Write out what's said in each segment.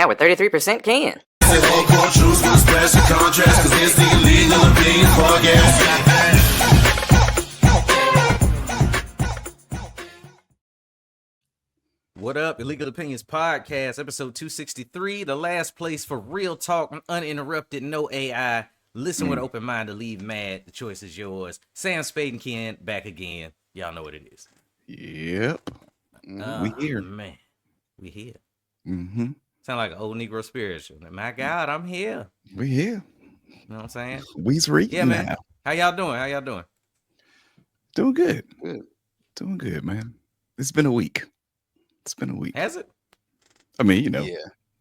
Now with 33% can. What up, Illegal Opinions Podcast, episode 263, the last place for real talk, uninterrupted, no AI. Listen with open mind to leave mad. The choice is yours. Sam Spade and Ken back again. Y'all know what it is. Yep. We here. Man, we here. Mm-hmm. Sound like an old Negro spiritual. My God, I'm here. We here. You know what I'm saying? We's reading Yeah, man. now. How y'all doing? Doing good. Good. Doing good, man. It's been a week. Has it? I mean, you know, Yeah.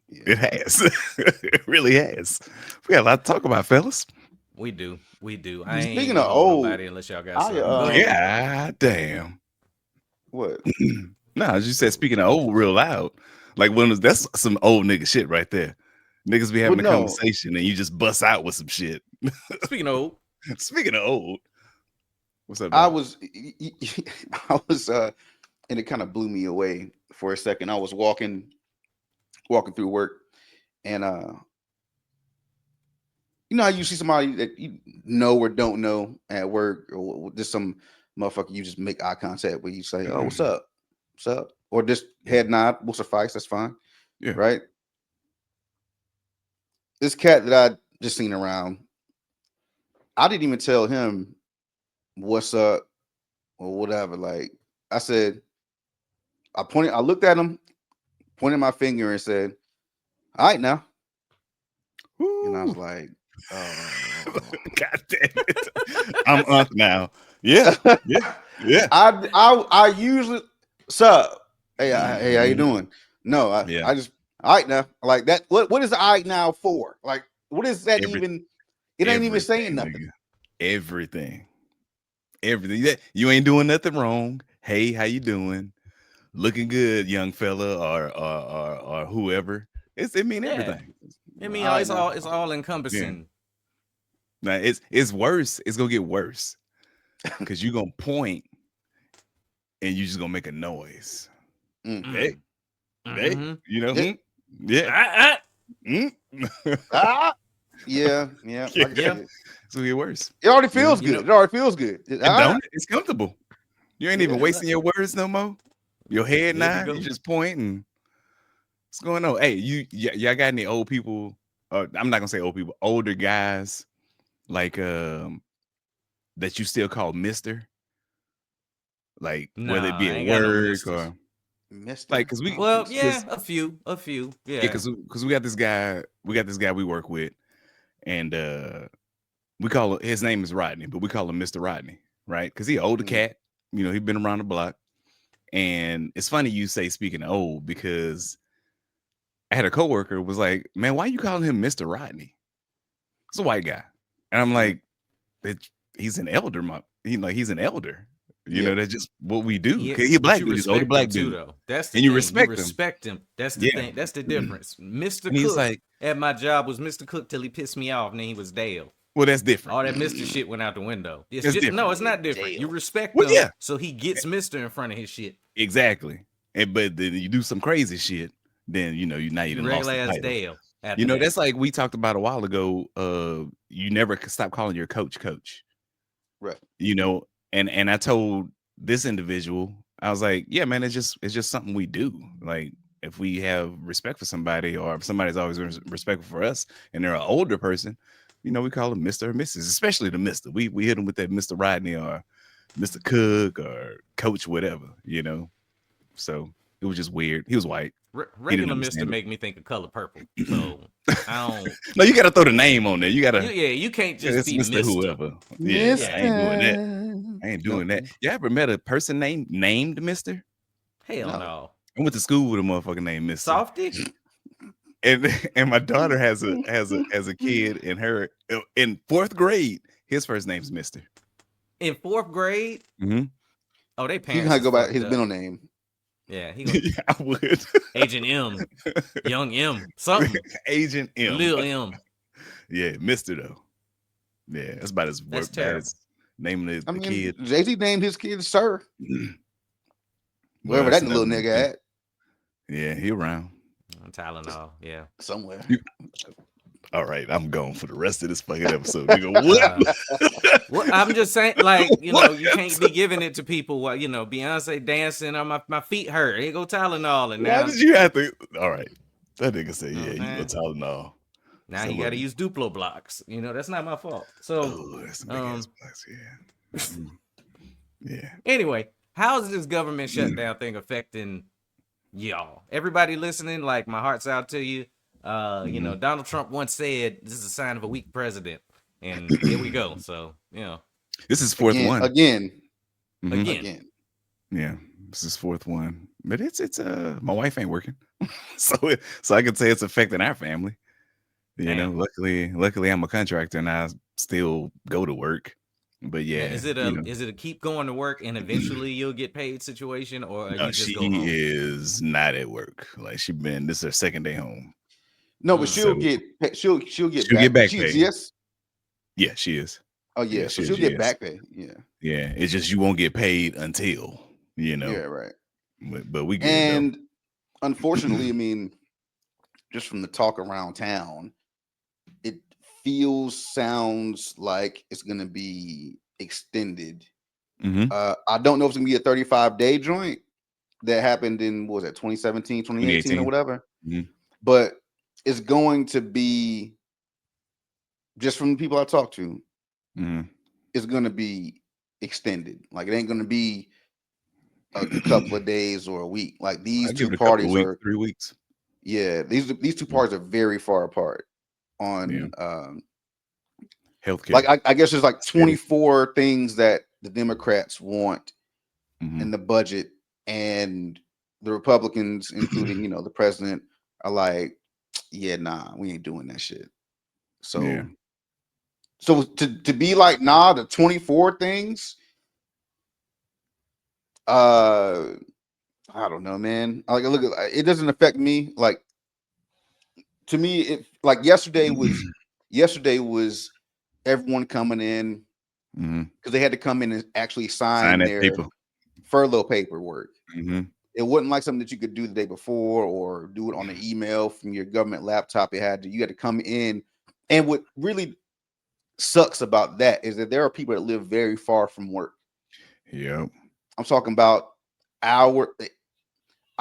it has. It really has. We got a lot to talk about, fellas. We do. Speaking ain't of gonna hold old, nobody unless y'all got I, something. Go ahead. Yeah, damn. What? No, as you said, speaking of old real loud. Like that's some old nigga shit right there. Niggas be having a conversation and you just bust out with some shit. Speaking of old, Speaking of old. What's up, I dog? was, and it kind of blew me away for a second. I was walking through work, and you know how you see somebody that you know or don't know at work, or just some motherfucker you just make eye contact with. You say, "Oh, what's up? What's up?" Or just head nod will suffice. That's fine. Yeah. Right. This cat that I just seen around, I didn't even tell him what's up or whatever. Like I said, I looked at him, pointed my finger and said, "All right now." And I was like, God damn it. I'm up now. Yeah. Yeah. I usually, sup? Hey, how you doing? No, I just, all right now. Like that. What is all right now for? Like, what is that even? It ain't even saying nothing. Nigga. Everything. Yeah, you ain't doing nothing wrong. Hey, how you doing? Looking good, young fella, or whoever. It mean everything. I mean, it's all encompassing. Now it's worse. It's gonna get worse because you're gonna point and you just gonna make a noise. Hey, you know, yeah. Yeah. It's gonna get worse. It already feels good. It already feels good. It's comfortable. You ain't even wasting your words no more. Your head nod, you just pointing. What's going on? Hey, y'all got any old people? I'm not gonna say old people, older guys, like that you still call Mister, like whether it be at work or Mister. like because we a few, yeah. Because we got this guy we work with, and we call his name is Rodney, but we call him Mr. Rodney, right? Because he an older cat, you know, he been around the block, and it's funny you say speaking of old because I had a coworker was like, "Man, why you calling him Mr. Rodney? It's a white guy," and I'm like, "He's an elder, he's an elder." You know, that's just what we do. Yeah, He black dude, he's older black dude. though. That's the and thing. You respect him. That's the thing. That's the difference. Mr. And Cook like, at my job was Mr. Cook till he pissed me off, and then he was Dale. Well, that's different. All that Mr. shit went out the window. No, it's not different. Dale. You respect him, yeah. so he gets Mr. in front of his shit. Exactly. But then you do some crazy shit, then you done lost the Regular ass title. Dale. You know, that's like we talked about a while ago. You never stop calling your coach. Right. You know, and I told this individual, I was like, yeah, man, it's just something we do. Like if we have respect for somebody, or if somebody's always respectful for us and they're an older person, you know, we call them Mr. or Mrs., especially the Mr. We hit them with that Mr. Rodney or Mr. Cook or Coach, whatever, you know. So it was just weird. He was white. Regular Mr. make me think of Color Purple. So I don't. No, you got to throw the name on there. You got to. You can't just be Mr. Whoever. Yeah, I ain't doing that. I ain't doing that. You ever met a person named Mr.? Hell no. I went to school with a motherfucker named Mr. Softy. And my daughter has a kid in fourth grade. His first name's Mr. In fourth grade? Mm-hmm. Oh, they He parents. can go by his middle name. Yeah, yeah, I would. Agent M, Young M, something. Agent M, Lil M. Yeah, Mr. though. Yeah, that's about as work as naming the kid. Jay-Z named his kid Sir. Wherever that little nigga at. Yeah, he around. Tylenol, yeah. somewhere. All right, I'm going for the rest of this fucking episode. Nigga, what? Well, I'm just saying, like, you What? know, you can't be giving it to people while, you know, Beyonce dancing on my feet hurt. Here go Tylenol, and Why now, did you have to? All right, that nigga said, you know "Yeah, what you I'm go saying? Tylenol." Now So you got to look, use Duplo blocks. You know, that's not my fault. So, oh, that's some big ass blocks. Yeah, yeah. anyway, how is this government shutdown thing affecting y'all? Everybody listening, like, my heart's out to you. You know, Donald Trump once said, "This is a sign of a weak president," and here we go. So, you know, This is fourth one. Again. again. Yeah, this is fourth one. But it's my wife ain't working, so I could say it's affecting our family. You know, Damn. luckily I'm a contractor and I still go to work. But yeah, Is it a keep going to work and eventually you'll get paid situation, or no, you just she go home? is not at work. Like this is her second day home. No, but So she'll get back pay. pay. Yes. Yeah, she is. Oh yeah, so she'll get back pay. Yeah. Yeah, it's just you won't get paid until, you know. Yeah, right. But we get and unfortunately, I mean, just from the talk around town, it sounds like it's gonna be extended. I don't know if it's gonna be a 35-day joint that happened in, what was that, 2017, 2018 or whatever. But it's going to be, just from the people I talked to, it's going to be extended. Like, it ain't going to be a couple of days or a week. Like, these two parties are 3 weeks. Yeah, these two parties are very far apart on healthcare. Like, I guess there's like 24 things that the Democrats want in the budget, and the Republicans, including, you know, the president, are like, yeah, nah, we ain't doing that shit. So to be like, nah, the 24 things, I don't know, man. Like, look, it doesn't affect me. Like, to me, it like yesterday was everyone coming in because they had to come in and actually sign their paper. furlough paperwork. It wasn't like something that you could do the day before or do it on an email from your government laptop. You had to come in. And what really sucks about that is that there are people that live very far from work. Yep. I'm talking about I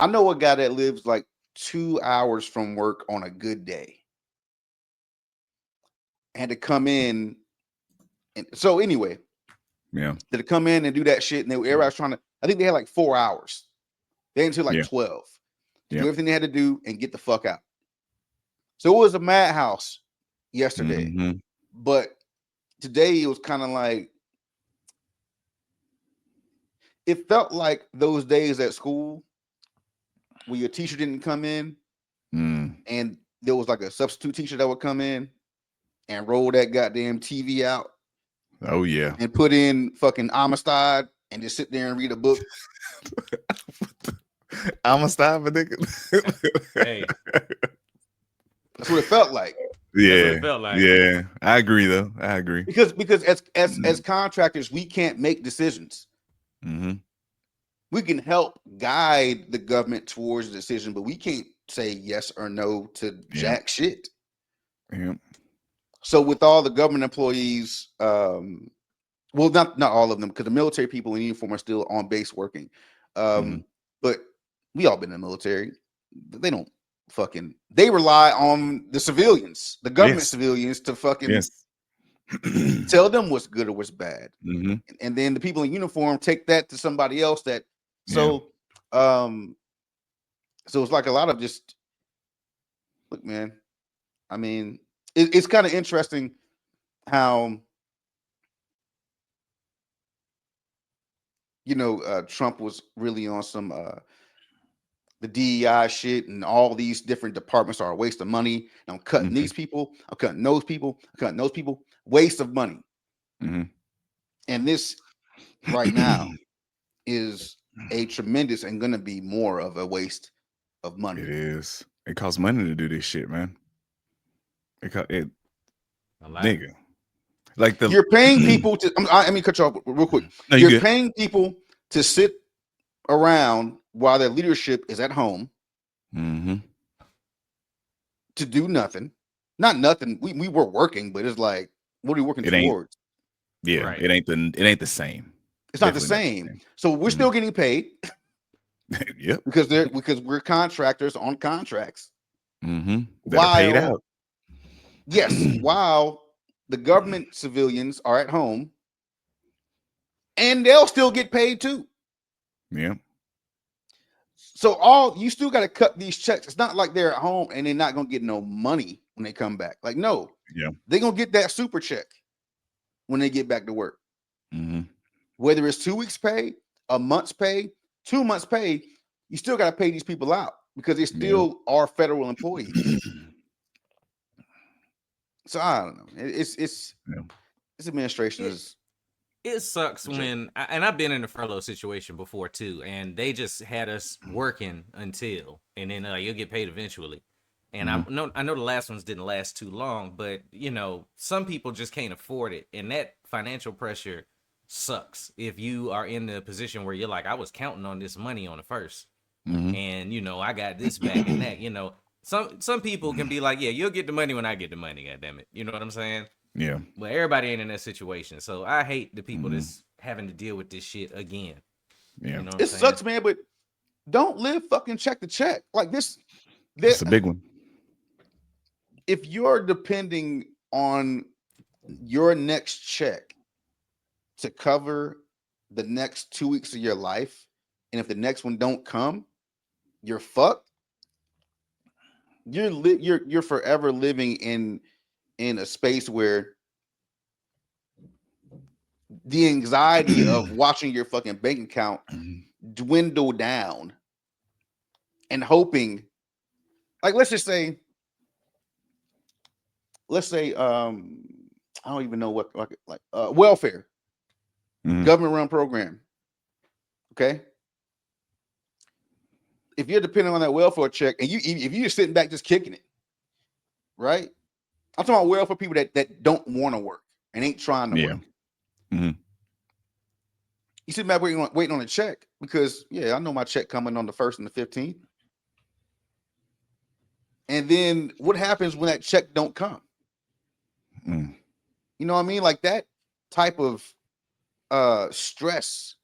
know a guy that lives like 2 hours from work on a good day. And to come in, and so anyway, to come in and do that shit, and everybody's trying to, I think they had like 4 hours. They until like 12 to do everything they had to do and get the fuck out. So it was a madhouse yesterday, but today it was kind of like, it felt like those days at school where your teacher didn't come in and there was like a substitute teacher that would come in and roll that goddamn TV out. Oh yeah. And put in fucking Amistad and just sit there and read a book. Amistad, nigga. Hey. That's what it felt like. Yeah. I agree though. I agree. Because as contractors, we can't make decisions. We can help guide the government towards a decision, but we can't say yes or no to jack shit. So with all the government employees, well, not all of them, because the military people in uniform are still on base working. But we all been in the military. They rely on the civilians, the government civilians, to fucking tell them what's good or what's bad. And then the people in uniform take that to somebody else so it's like a lot of just, look, man, I mean, it's kind of interesting how, you know, Trump was really on some the DEI shit, and all these different departments are a waste of money. And I'm cutting these people, I'm cutting those people, I'm cutting those people, waste of money. And this right now is a tremendous and going to be more of a waste of money. It is. It costs money to do this shit, man. Nigga. Like you're paying people to, I mean, cut you off real quick. No, you're paying people to sit around while their leadership is at home. to do nothing. Not nothing. We were working, but it's like, what are we working It ain't- towards? Yeah, Right. it ain't the same. It's not the Definitely same. So we're still getting paid Yep. because we're contractors on contracts. Mm-hmm. That are paid While out. yes, while the government civilians are at home, and they'll still get paid too. Yeah. So you still got to cut these checks. It's not like they're at home and they're not gonna get no money when they come back. Like, no, Yeah. they're gonna get that super check when they get back to work. Mm-hmm. Whether it's 2 weeks pay, a month's pay, 2 months pay, you still got to pay these people out because they still are federal employees. So I don't know. It's this administration is It sucks when, and I've been in a furlough situation before too, and they just had us working until, and then you'll get paid eventually. And I know the last ones didn't last too long, but some people just can't afford it, and that financial pressure sucks if you are in the position where you're like, I was counting on this money on the first, and I got this back and that. Some people can be like, yeah, you'll get the money when I get the money, goddammit. You know what I'm saying? Yeah. But everybody ain't in that situation. So I hate the people that's having to deal with this shit again. Yeah. You know what it I'm saying? sucks, man. But don't live fucking check to check like this. It's a big one. If you're depending on your next check to cover the next 2 weeks of your life, and if the next one don't come, you're fucked. You're forever living in a space where the anxiety of watching your fucking bank account dwindle down and hoping, like, let's say I don't even know what welfare, government run program. Okay. If you're depending on that welfare check and if you're sitting back just kicking it, right? I'm talking about welfare people that don't want to work and ain't trying to work. Mm-hmm. You sit back waiting on a check because I know my check coming on the 1st and the 15th. And then what happens when that check don't come? You know what I mean? Like that type of stress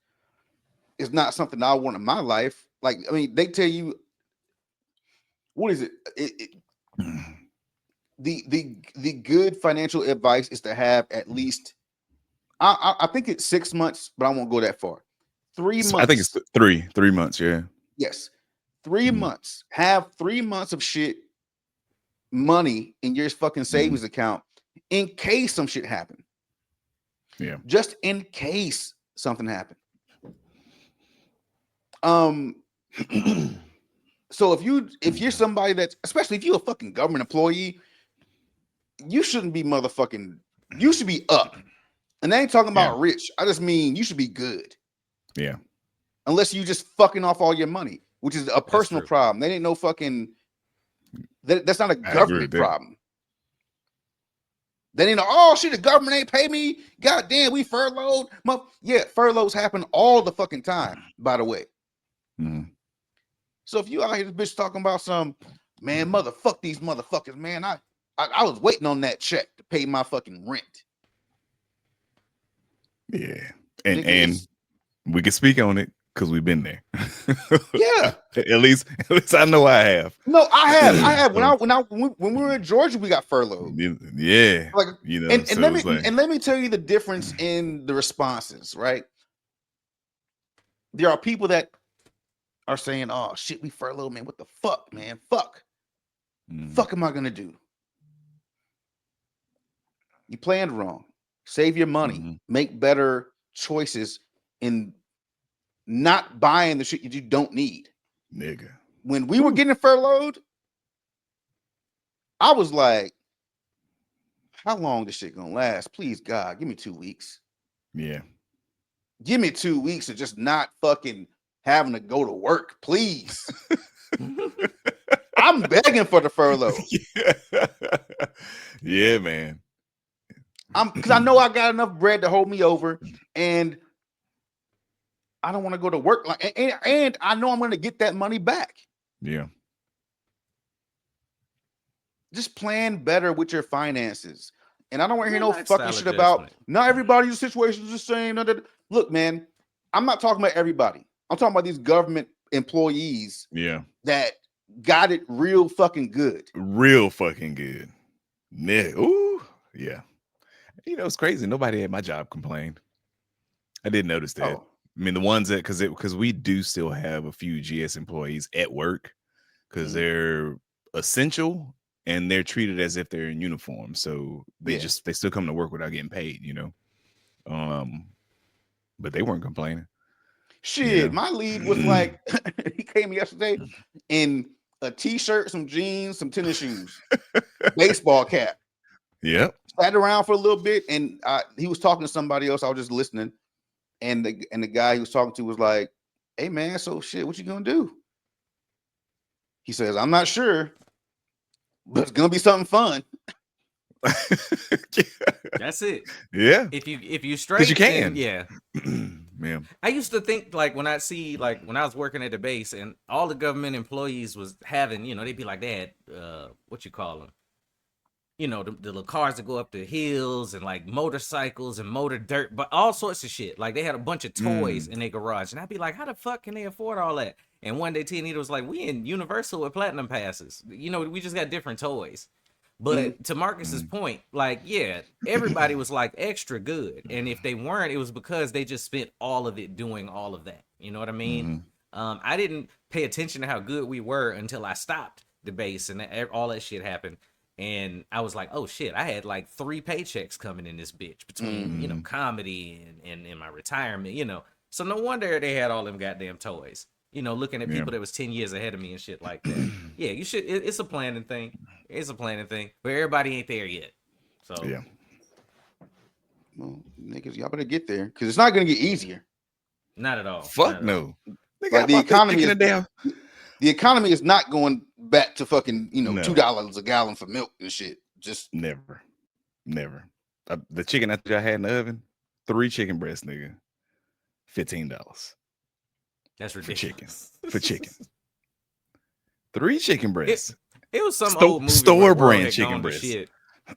is not something I want in my life. Like, I mean, they tell you, what is it? The good financial advice is to have at least, I think it's 6 months, but I won't go that far. 3 months. I think it's 3 months. Yeah. Yes. 3 months. Have 3 months of shit money in your fucking savings account in case some shit happen. Yeah. Just in case something happened. So if you're somebody that's, especially if you're a fucking government employee, you shouldn't be you should be up. And I ain't talking about rich. I just mean you should be good. Yeah. Unless you just fucking off all your money, which is a personal problem. That ain't no fucking, that's not a government problem. Then the government ain't pay me. God damn, we furloughed. Yeah, furloughs happen all the fucking time, by the way. So if you out here, this bitch talking about some, man, motherfuck these motherfuckers, man. I was waiting on that check to pay my fucking rent. Yeah. And we can speak on it because we've been there. Yeah. At least I know I have. No, I have. When we were in Georgia, we got furloughed. Yeah. Like, and let me tell you the difference in the responses, right? There are people that are saying, oh shit, we furloughed, man. What the fuck, man? Fuck. Fuck am I gonna do? You planned wrong. Save your money. Make better choices in not buying the shit you don't need. Nigga. When we were getting furloughed, I was like, how long this shit gonna last? Please, God, give me 2 weeks. Yeah. Give me 2 weeks of just not fucking having to go to work, please. I'm begging for the furlough. Yeah, man. Because I know I got enough bread to hold me over, and I don't want to go to work. And I know I'm going to get that money back. Yeah. just plan better with your finances. And I don't want to hear no Lifestyle fucking shit about adjustment. not everybody's situation is the same. Look, man, I'm not talking about everybody. I'm talking about these government employees Yeah. that got it real fucking good. Real fucking good. Ooh, yeah. You know, it's crazy. Nobody at my job complained. I did notice that. Oh, I mean, the ones that because we do still have a few GS employees at work because Mhm. they're essential and they're treated as if they're in uniform. So they Yeah. they still come to work without getting paid, you know. But they weren't complaining. Shit, Yeah. my lead was like, he came yesterday in a t-shirt, some jeans, some tennis shoes, baseball cap. Yep. Sat around for a little bit, and he was talking to somebody else. I was just listening, and the guy he was talking to was like, "Hey man, so shit, what you gonna do?" He says, "I'm not sure, but it's gonna be something fun." That's it. Yeah. If you Because straight, you then can. yeah. Yeah. I used to think like when I see like when I was working at the base and all the government employees was having, you know, they'd be like they had what you call them, you know, the little cars that go up the hills and like motorcycles and motor dirt, but all sorts of shit. Like they had a bunch of toys in their garage, and I'd be like, how the fuck can they afford all that? And one day T and was like, we in Universal with platinum passes. You know, we just got different toys. But to Marcus's point, like, yeah, everybody was like extra good. And if they weren't, it was because they just spent all of it doing all of that. You know what I mean? I didn't pay attention to how good we were until I stopped the base and all that shit happened. And I was like, oh shit, I had like 3 paychecks coming in this bitch between, you know, comedy and my retirement, you know. So no wonder they had all them goddamn toys. You know, looking at people that was 10 years ahead of me and shit like that. Yeah, you should. It's a planning thing. It's a planning thing, but everybody ain't there yet. So Yeah. Well, niggas, y'all better get there because it's not gonna get easier. not at all. Fuck Not at all. no. They Like got the economy in is the damn. the economy is not going back to fucking No. $2 a gallon for milk and shit. Just Never. The chicken that I had in the oven, 3 chicken breasts, nigga. $15 That's for chicken. ridiculous. For chicken. 3 chicken breasts. It was some old movie store where the world brand had chicken gone to breast. shit,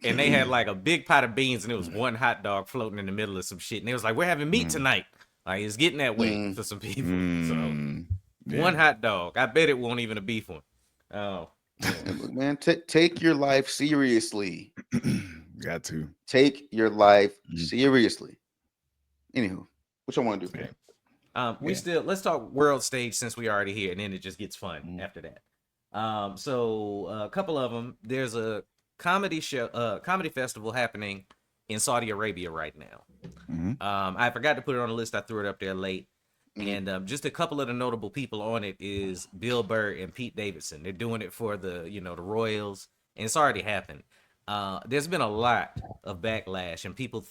and they had like a big pot of beans, and it was one hot dog floating in the middle of some shit, and it was like, we're having meat tonight. Like it's getting that way for some people. So one hot dog. I bet it won't even a beef one. Oh. look, man, take your life seriously. Got to. Take your life seriously. Anywho, what y'all want to do? Yeah. Let's talk world stage since we already here, and then it just gets fun after that. So a couple of them. There's a comedy festival happening in Saudi Arabia right now. I forgot to put it on the list. I threw it up there late. And just a couple of the notable people on it is Bill Burr and Pete Davidson. They're doing it for the Royals, and it's already happened. There's been a lot of backlash and people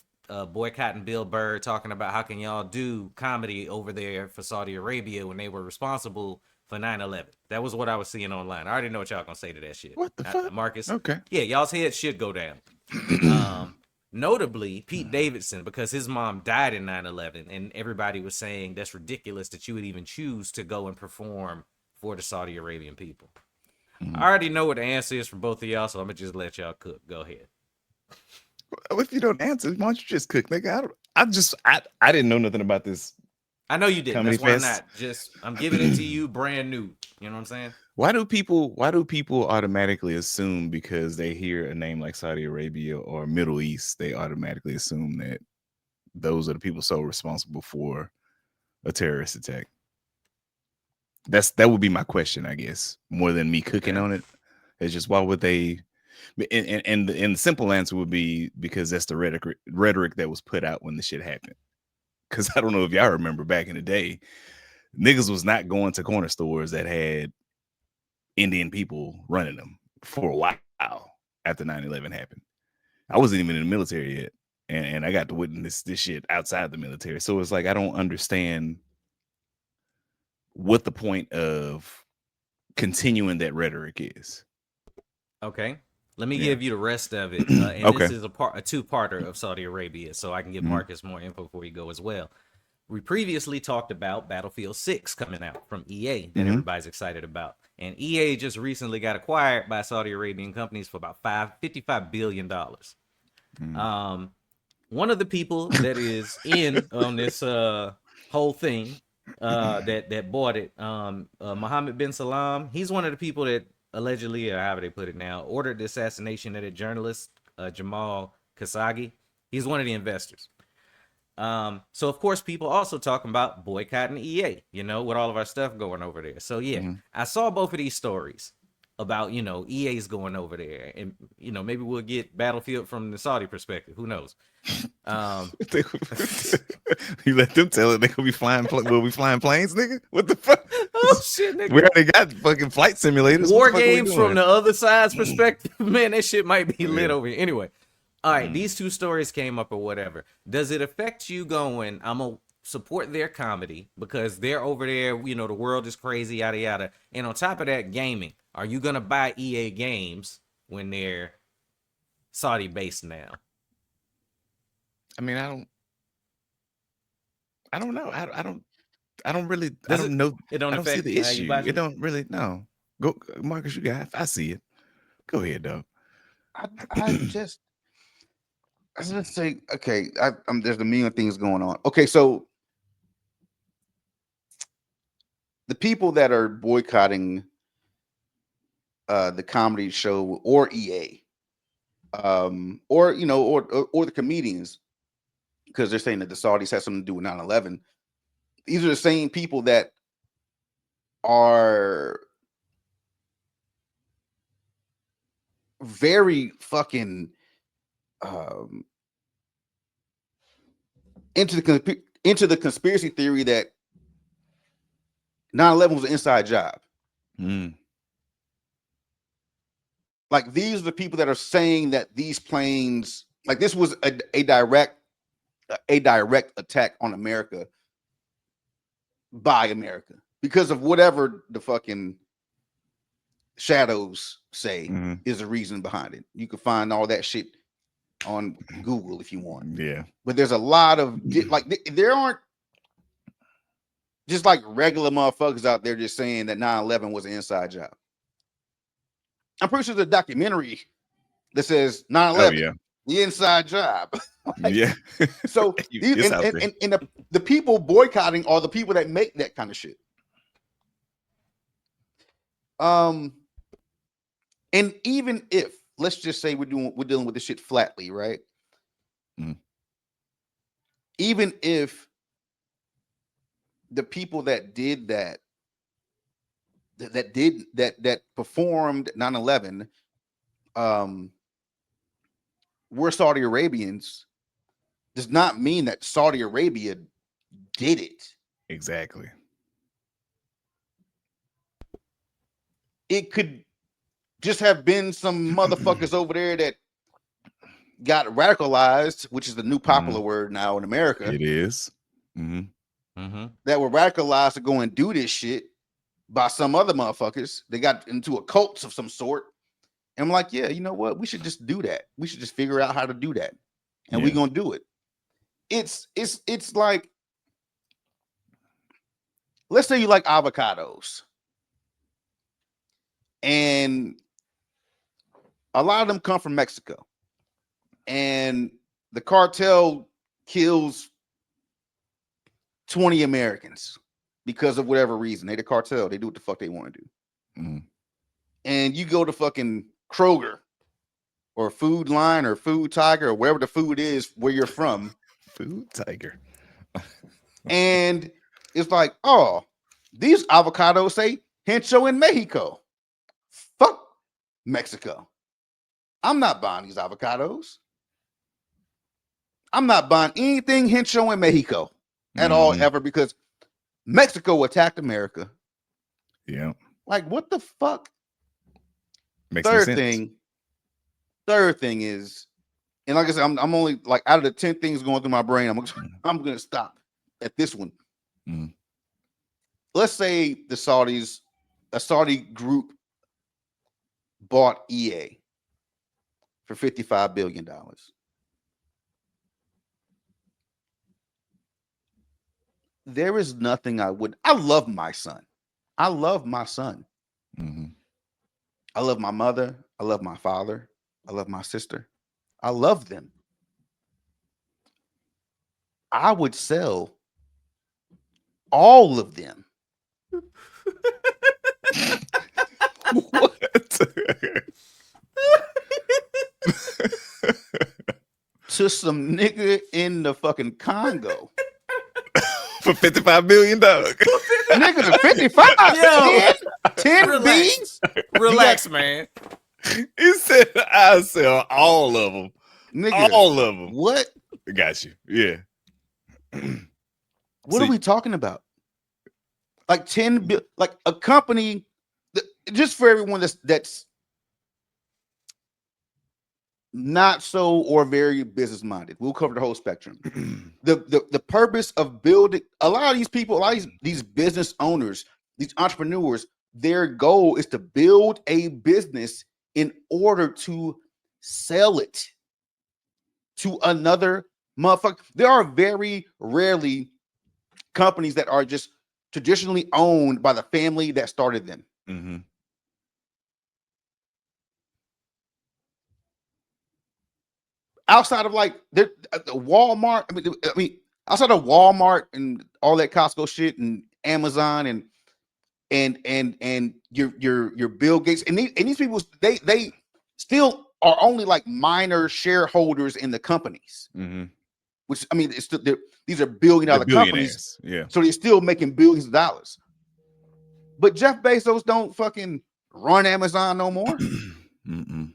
boycotting Bill Burr, talking about how can y'all do comedy over there for Saudi Arabia when they were responsible for 9/11. That was what I was seeing online. I already know what y'all gonna say to that shit. What the fuck? Marcus? Okay. Yeah, y'all's head should go down. Notably, Pete Davidson, because his mom died in 9/11, and everybody was saying that's ridiculous that you would even choose to go and perform for the Saudi Arabian people. I already know what the answer is from both of y'all, so I'm gonna just let y'all cook. Go ahead. Well, if you don't answer, why don't you just cook, nigga? I didn't know nothing about this. I know you didn't. Comedy That's why fest. not. Just I'm giving it to you brand new. You know what I'm saying? Why do people automatically assume because they hear a name like Saudi Arabia or Middle East, they automatically assume that those are the people so responsible for a terrorist attack? That would be my question, I guess, more than me cooking on it. It's just why would they? And the simple answer would be because that's the rhetoric that was put out when the shit happened. Because I don't know if y'all remember back in the day, niggas was not going to corner stores that had Indian people running them for a while after 9/11 happened. I wasn't even in the military yet, and I got to witness this shit outside the military. So it's like I don't understand what the point of continuing that rhetoric is. Okay. Let me give you the rest of it. And Okay. this is a two-parter of Saudi Arabia, so I can give Marcus more info before you go as well. we previously talked about Battlefield 6 coming out from EA that Mhm. everybody's excited about. And EA just recently got acquired by Saudi Arabian companies for about $55 billion. Mm. One of the people that is in on this whole thing that bought it, Mohammed bin Salam, he's one of the people that allegedly, or however they put it now, ordered the assassination of the journalist Jamal Khashoggi. He's one of the investors. So of course people also talking about boycotting EA, you know, with all of our stuff going over there. So yeah, Mhm. I saw both of these stories about, you know, EA's going over there, and you know, maybe we'll get Battlefield from the Saudi perspective. Who knows? You let them tell it they gonna be flying. Will we flying planes, nigga? What the fuck? Oh shit, nigga. We already got fucking flight simulators. War What the fuck are we games from doing? the other side's perspective, man, that shit might be lit Yeah. over here. Anyway, all right, these two stories came up or whatever. Does it affect you going, I'm gonna support their comedy because they're over there, you know, the world is crazy, yada yada. And on top of that, gaming. Are you gonna buy EA games when they're Saudi based now? I mean, I don't know. I don't really. I Does don't it? know. It don't I don't see affect the how you issue. buy It shit? don't really. No. Go, Marcus. You got. I see it. Go ahead, though. I just let's say, okay, there's a million things going on. Okay, so the people that are boycotting the comedy show or EA, or you know, or the comedians, because they're saying that the Saudis have something to do with 9/11. These are the same people that are very fucking um, into the conspiracy theory that 9/11 was an inside job. Mm. Like, these are the people that are saying that these planes, like, this was a direct attack on America by America because of whatever the fucking shadows say Mhm. is the reason behind it. You can find all that shit on Google if you want. Yeah. But there's a lot of there aren't just like regular motherfuckers out there just saying that 9/11 was an inside job. I'm pretty sure there's a documentary that says 9/11, Oh yeah. the inside job. Like, Yeah. so these It's out there. and the people boycotting are the people that make that kind of shit. And even if, let's just say we're dealing with this shit flatly, right? Mm. Even if the people that did that performed 9/11 were Saudi Arabians, does not mean that Saudi Arabia did it. Exactly. It could just have been some motherfuckers over there that got radicalized, which is the new popular word now in America, It is. Mm-hmm. that were radicalized to go and do this shit by some other motherfuckers. They got into a cult of some sort. And I'm like, yeah, you know what? We should just do that. We should just figure out how to do that. And we're gonna do it. It's like, let's say you like avocados. And a lot of them come from Mexico. And the cartel kills 20 Americans because of whatever reason. They the cartel. They do what the fuck they want to do. Mm-hmm. And you go to fucking Kroger or Food Line or Food Tiger or wherever the food is where you're from. Food Tiger. And it's like, oh, these avocados say Hencho in Mexico. Fuck Mexico. I'm not buying these avocados. I'm not buying anything Hencho in Mexico at all, ever, because Mexico attacked America. Yeah. Like, what the fuck? Makes no sense. Third thing is, and like I said, I'm only like, out of the 10 things going through my brain, I'm gonna stop at this one. Mm. Let's say a Saudi group bought EA for $55 billion. there is nothing I would. I love my son. I love my son. Mhm. I love my mother. I love my father. I love my sister. I love them. I would sell all of them What? to some nigga in the fucking Congo. For $55 million, dog. Nigga, the 55, Yo. 10 Relax. B's. Relax, man. He said, "I sell all of them, Nigga, all of them." what? Got you. Yeah. What See- are we talking about? Like 10 bill, like a company just for everyone that's not so or very business minded. We'll cover the whole spectrum. The purpose of building a lot of these people, a lot of these business owners, these entrepreneurs, their goal is to build a business in order to sell it to another motherfucker. There are very rarely companies that are just traditionally owned by the family that started them. Mm-hmm. Outside of like the Walmart, I mean, outside of Walmart and all that Costco shit and Amazon and your Bill Gates and these people, they still are only like minor shareholders in the companies. Mm-hmm. Which I mean, it's still, these are billion-dollar companies, Yeah. so they're still making billions of dollars. But Jeff Bezos don't fucking run Amazon no more. Mm-mm.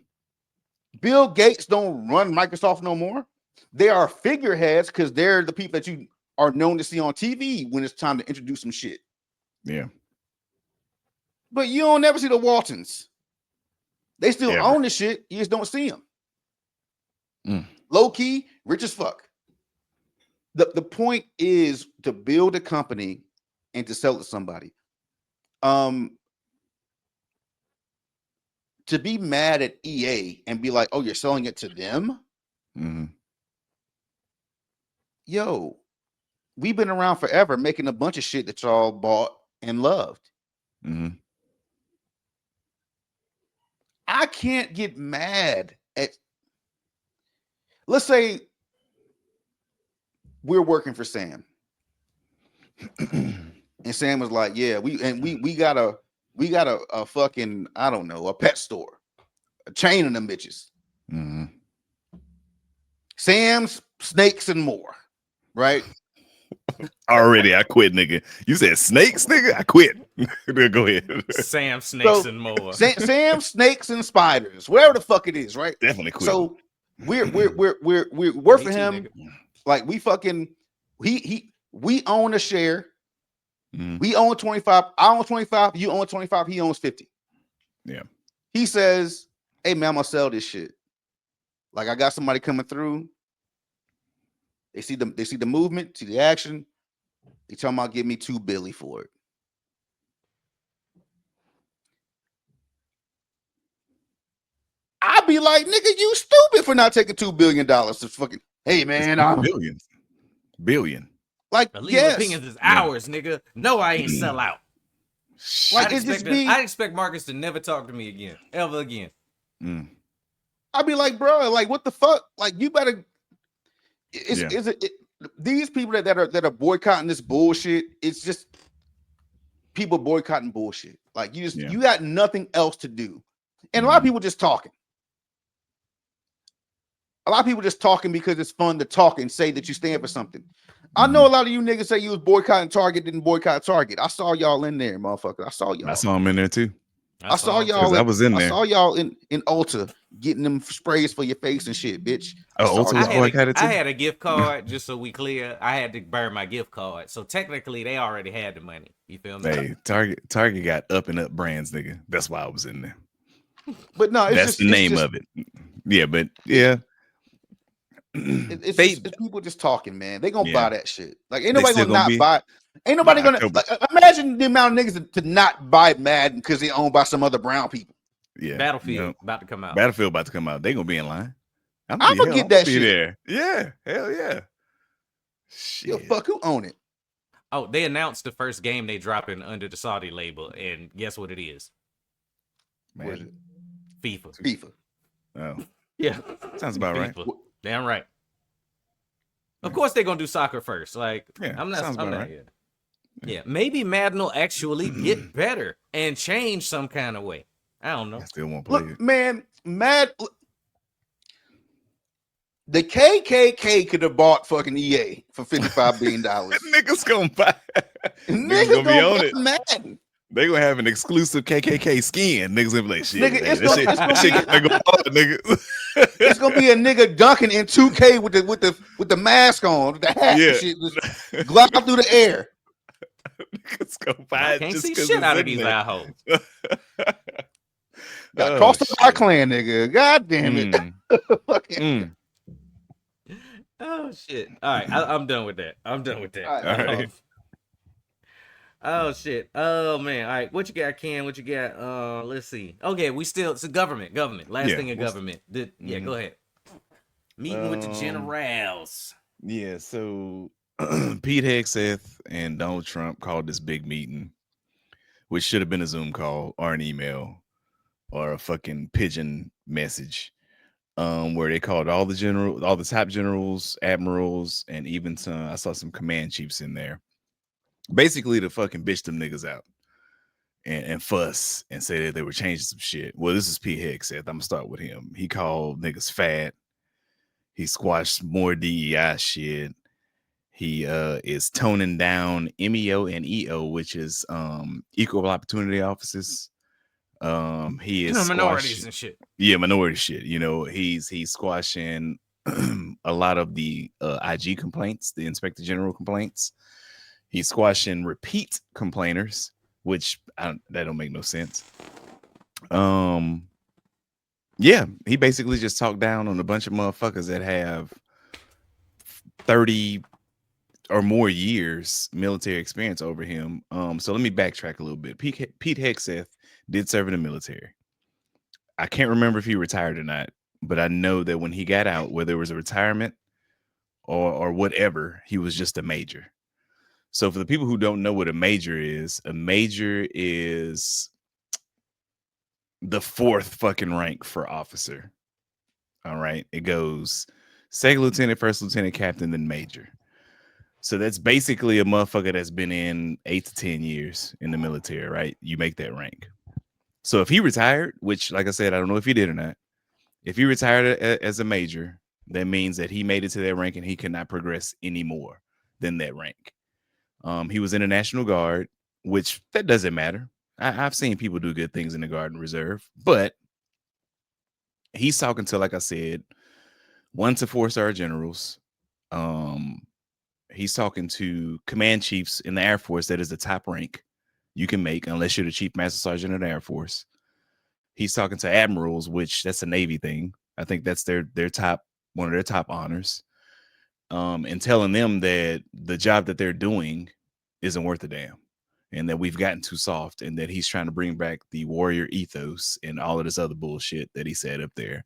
Bill Gates don't run Microsoft no more. They are figureheads because they're the people that you are known to see on TV when it's time to introduce some shit. Yeah. But you don't never see the Waltons. They still Ever. own the shit. You just don't see them. Mm. Low key, rich as fuck. The point is to build a company and to sell it to somebody. To be mad at EA and be like, "Oh, you're selling it to them?" Mm-hmm. Yo, we've been around forever making a bunch of shit that y'all bought and loved. Mm-hmm. I can't get mad at, let's say we're working for Sam. And Sam was like, "Yeah, we got a fucking, I don't know, a pet store, a chain of them bitches. Mm-hmm. Sam's Snakes and More, right?" Already, I quit, nigga. You said snakes, nigga. I quit. Go ahead. Sam Snakes So, and more. Sam Snakes and Spiders, whatever the fuck it is, right? Definitely quit. So we work Me for too, him. nigga. Like we fucking we own a share. Mhm. We own 25. I own 25. You own 25. He owns 50. Yeah. He says, "Hey man, I'm gonna sell this shit. Like I got somebody coming through. They see the movement, see the action. They tell me I'll give me $2 billion for it." I'd be like, "Nigga, you stupid for not taking $2 billion to fucking, hey man, I'm Billion. like, The legal yes, opinions is ours, nigga. No, I ain't sell out. like I'd it's just expect, me. I'd expect Marcus to never talk to me again, ever again. Mm. I'd be like, bro, like what the fuck? Like you better. Yeah. These people that are boycotting this bullshit? It's just people boycotting bullshit. Like you got nothing else to do, and a lot of people just talking. A lot of people just talking because it's fun to talk and say that you stand for something. I know a lot of you niggas say you was boycotting Target, didn't boycott Target. I saw y'all in there, motherfucker. I saw y'all. I saw him in there too. I saw y'all. I was in there. I saw y'all in Ulta getting them sprays for your face and shit, bitch. Oh, Ulta was boycotted too. I had a gift card, just so we clear. I had to burn my gift card. So technically, they already had the money. You feel me? Hey, Target got up and up brands, nigga. That's why I was in there. But no, it's that's just the name of it. Yeah, but yeah. It's people just talking, man. They gonna buy that shit. Like ain't They nobody still gonna not gonna be- buy. Ain't nobody By gonna October. like, imagine the amount of niggas to not buy Madden because they owned by some other brown people. Yeah. Battlefield about to come out. Battlefield about to come out. They gonna be in line. I'm gonna get that shit. There. Yeah. Hell yeah. Shit. Yo, fuck, who own it? Oh, they announced the first game they dropping under the Saudi label, and guess what it is? What is it? FIFA. FIFA. Oh, Yeah, sounds about right. FIFA. Damn right. Of course they're gonna do soccer first. Like, Yeah, I'm not. sounds I'm about not. right. Yeah, maybe Madden will actually get better and change some kind of way. I don't know. I still won't play Look, it. man, the KKK could have bought fucking EA for $55 billion. Niggas gonna buy. Niggas gonna be on buy it. Madden. They gonna have an exclusive KKK skin. Niggas gonna be like, shit. Nigga, Hey, it's that gonna- shit, it's gonna that shit be- gotta go hard, nigga. It's gonna be a nigga dunking in 2K with the mask on, with the hat, Yeah. and shit, just glide through the air. Niggas gonna buy I it can't just see 'cause shit it's out of in these there. eye holes. Got Oh, crossed the Bar shit. Clan, nigga. God damn it. Fucking- Mm. Oh shit! All right, I'm done with that. I'm done with that. All right. Oh shit! Oh man! All right, what you got, Ken? What you got? Let's see. Okay, it's a government. Last Yeah, thing in what's- government. Yeah, Mhm. go ahead. Meeting with the Um, generals. Yeah, so Pete Hegseth and Donald Trump called this big meeting, which should have been a Zoom call or an email or a fucking pigeon message, where they called all the top generals, admirals, and even I saw some command chiefs in there, basically to fucking bitch them niggas out and fuss and say that they were changing some shit. Well, this is Pete Hegseth. I'm gonna start with him. He called niggas fat. He squashed more DEI shit. He is toning down MEO and EO, which is equal opportunity offices. He is Minorities and shit. yeah, minority shit. You know, he's squashing a lot of the IG complaints, the Inspector General complaints. He's squashing repeat complainers, which that don't make no sense. Yeah, he basically just talked down on a bunch of motherfuckers that have 30 or more years military experience over him. So let me backtrack a little bit. Pete Hegseth did serve in the military. I can't remember if he retired or not, but I know that when he got out, whether it was a retirement or whatever, he was just a major. So for the people who don't know what a major is the fourth fucking rank for officer. All right. It goes second lieutenant, first lieutenant, captain, then major. So that's basically a motherfucker that's been in 8 to 10 years in the military, right? You make that rank. So if he retired, which, like I said, I don't know if he did or not. If he retired as a major, that means that he made it to that rank and he cannot progress any more than that rank. He was in the National Guard, which that doesn't matter. I've seen people do good things in the Guard and Reserve, but he's talking to, like I said, 1 to 4-star generals. He's talking to command chiefs in the Air Force. That is the top rank you can make unless you're the Chief Master Sergeant of the Air Force. He's talking to admirals, which that's a Navy thing. I think that's their top, one of their top honors. And telling them that the job that they're doing isn't worth a damn and that we've gotten too soft and that he's trying to bring back the warrior ethos and all of this other bullshit that he said up there.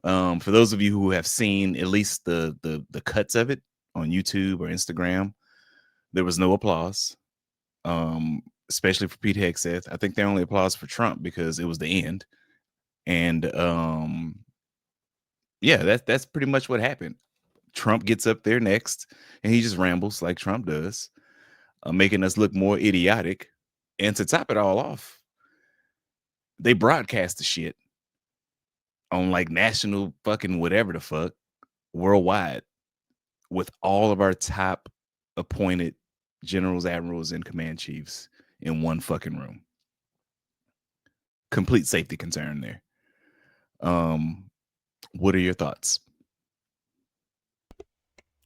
For those of you who have seen at least the cuts of it on YouTube or Instagram, there was no applause, especially for Pete Hegseth. I think they only applause for Trump because it was the end. And yeah, that's pretty much what happened. Trump gets up there next and he just rambles like Trump does, making us look more idiotic. And to top it all off, they broadcast the shit on like national fucking whatever the fuck worldwide with all of our top appointed generals, admirals, and command chiefs in one fucking room. Complete safety concern there. What are your thoughts?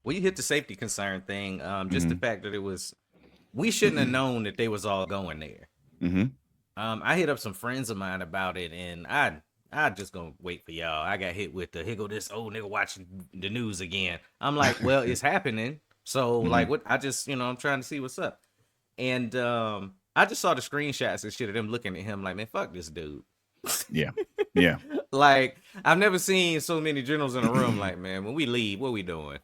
Well, you hit the safety concern thing. Just the fact that we shouldn't have known that they was all going there. Mm-hmm. I hit up some friends of mine about it, and I just gonna wait for y'all. I got hit with the here go this old nigga watching the news again. I'm like, well, it's happening. So like, what? I just I'm trying to see what's up, and I just saw the screenshots and shit of them looking at him like, man, fuck this dude. Yeah. Like, I've never seen so many generals in a room. Like, man, when we leave, what we doing?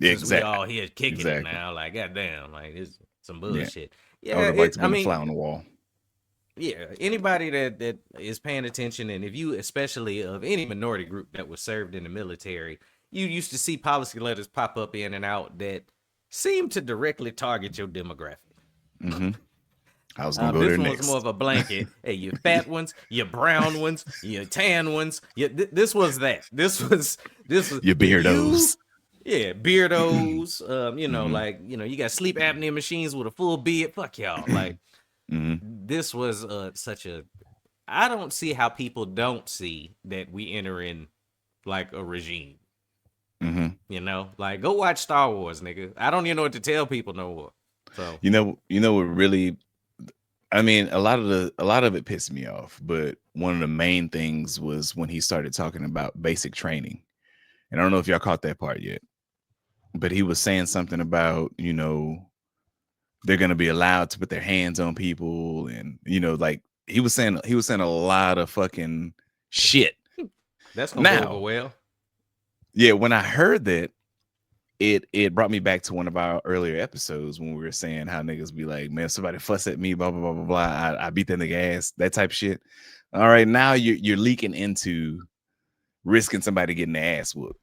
since we Exactly. all here kicking it Exactly. now. Like, goddamn, like it's some Yeah. bullshit. I would Yeah, have liked to I be a mean, fly on the wall. yeah, anybody that is paying attention, and if you especially of any minority group that was served in the military, you used to see policy letters pop up in and out that seem to directly target your demographic. Mm-hmm. I was gonna go This there one next. was more of a blanket. Hey, you fat ones, you brown ones, you tan ones. This was that. This was Your beardos. yeah, beardos. You know, Mhm. like you got sleep apnea machines with a full beard. Fuck y'all. Like Mhm. this was such a. I don't see how people don't see that we enter in like a regime. Mhm. You know, like go watch Star Wars, nigga. I don't even know what to tell people no more. So You know what really, I mean, a lot of it pissed me off, but one of the main things was when he started talking about basic training. And I don't know if y'all caught that part yet, but he was saying something about, they're going to be allowed to put their hands on people, and like he was saying a lot of fucking shit. that's gonna go over Now, well. yeah, when I heard that, it brought me back to one of our earlier episodes when we were saying how niggas be like, man, if somebody fuss at me, blah blah blah blah blah, I beat that nigga ass, that type of shit. All right, now you're leaking into risking somebody getting their ass whooped,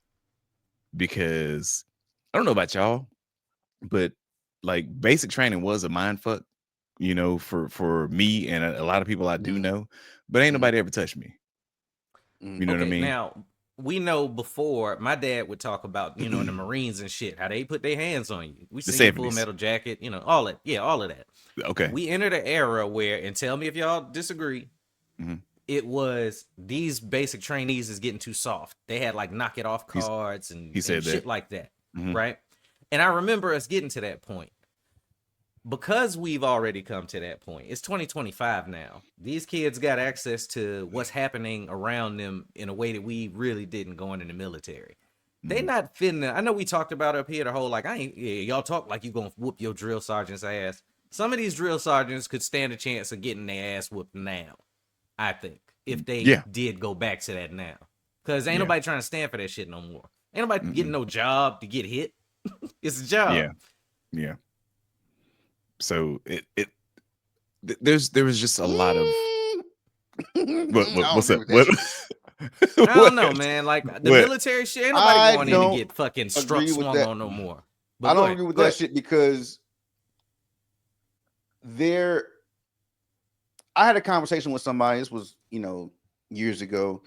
because I don't know about y'all, but like basic training was a mind fuck, for me and a lot of people I do know, but ain't nobody ever touched me. You know what I Okay, mean? now we know before my dad would talk about, in the Marines and shit, how they put their hands on you. We The seen Full 70s. Metal Jacket, all that. Yeah, all of that. Okay. We entered an era where, and tell me if y'all disagree, Mhm. it was these basic trainees is getting too soft. They had like knock it off cards and said shit that. like that. Mhm. Right. And I remember us getting to that point. Because we've already come to that point, it's 2025 now. These kids got access to what's happening around them in a way that we really didn't going in the military. They not finna. I know we talked about up here the whole like y'all talk like you gonna whoop your drill sergeant's ass. Some of these drill sergeants could stand a chance of getting their ass whooped now. I think if they did go back to that now, because ain't nobody trying to stand for that shit no more. Ain't nobody getting no job to get hit. It's a job. Yeah. So there was just a lot of what's up? What? I don't know, man. Like the military shit, ain't nobody going in to get fucking struck swung on no more. But I don't agree with that shit because I had a conversation with somebody. This was, years ago.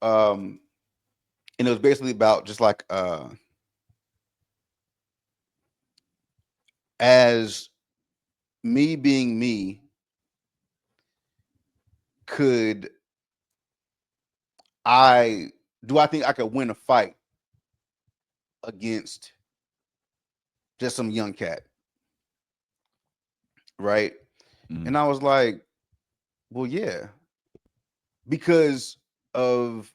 And it was basically about just like as me being me, I think I could win a fight against just some young cat? Right. And I was like, well, yeah, because of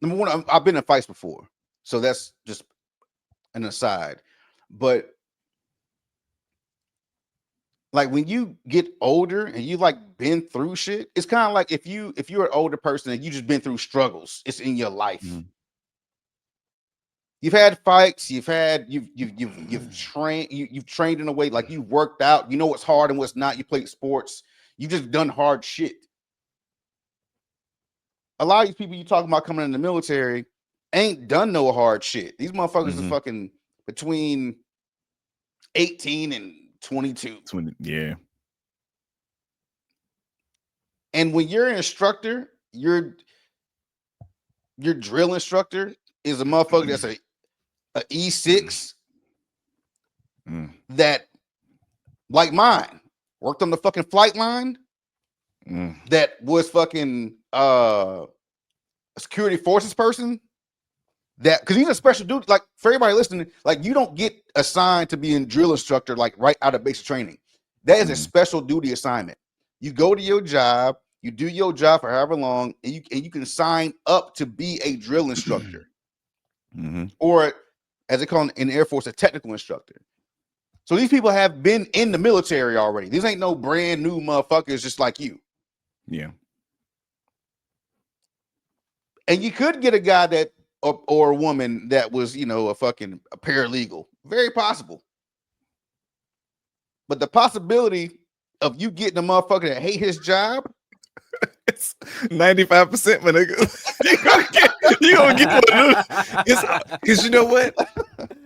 number one, I've been in fights before. So that's just an aside. But like when you get older and you like been through shit, it's kind of like if you're an older person and you just been through struggles, it's in your life. You've had fights, you've trained, you've trained in a way, like you've worked out, you know what's hard and what's not. You played sports, you've just done hard shit. A lot of these people you talking about coming in the military ain't done no hard shit. These motherfuckers are fucking between 18 and 22. Yeah. And when you're an instructor, your drill instructor is a motherfucker that's a E6 that, like mine, worked on the fucking flight line, that was fucking a security forces person, that because he's a special dude. Like for everybody listening, like you don't get assigned to be a drill instructor like right out of basic training. That is a special duty assignment. You go to your job, you do your job for however long, and you can sign up to be a drill instructor, or as they call it in the Air Force, a technical instructor. So these people have been in the military already. These ain't no brand new motherfuckers just like you. Yeah. And you could get a guy that or a woman that was, a paralegal. Very possible. But the possibility of you getting a motherfucker that hate his job, it's 95%, my nigga. you gonna get one because you know what?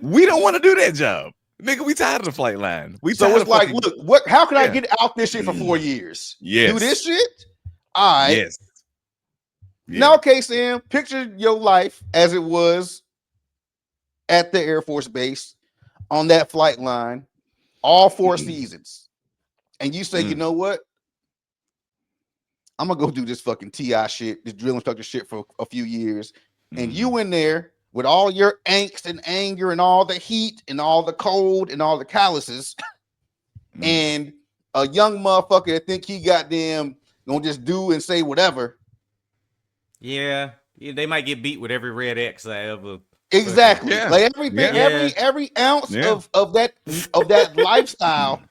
We don't want to do that job. Nigga, we tired of the flight line. So it's like, look, how can I get out this shit for 4 years? Yes. Do this shit? All right. Yes. Yeah. Now, okay, Sam, picture your life as it was at the Air Force Base on that flight line, all 4 seasons. And you say, you know what? I'm going to go do this fucking TI shit, this drill instructor shit for a few years. And you in there with all your angst and anger and all the heat and all the cold and all the calluses and a young motherfucker that think he goddamn gonna just do and say whatever. Yeah, they might get beat with every red X I ever. Exactly. Yeah. Like everything, every ounce of that lifestyle,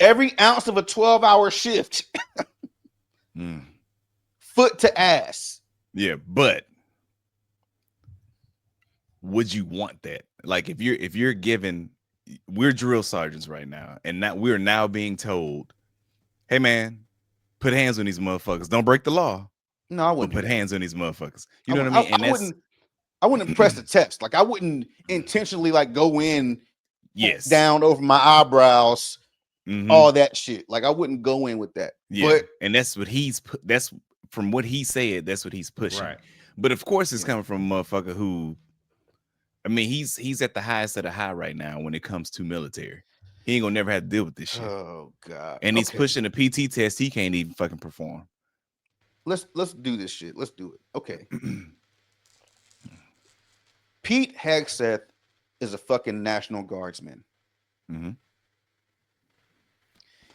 every ounce of a 12-hour shift, foot to ass. Yeah, but would you want that? Like if you're given, we're drill sergeants right now, and now we're now being told, hey man, put hands on these motherfuckers. Don't break the law. No, I wouldn't put hands on these motherfuckers. You know what I mean? And I wouldn't press the test. Like I wouldn't intentionally like go in down over my eyebrows, all that shit. Like I wouldn't go in with that. Yeah, but, and that's what that's from what he said, that's what he's pushing. Right. But of course it's coming from a motherfucker who, I mean, he's at the highest of the high right now when it comes to military. He ain't gonna never have to deal with this shit. Oh God. And he's pushing a PT test he can't even fucking perform. Let's do this shit. Let's do it. Okay. Pete Hegseth is a fucking National Guardsman.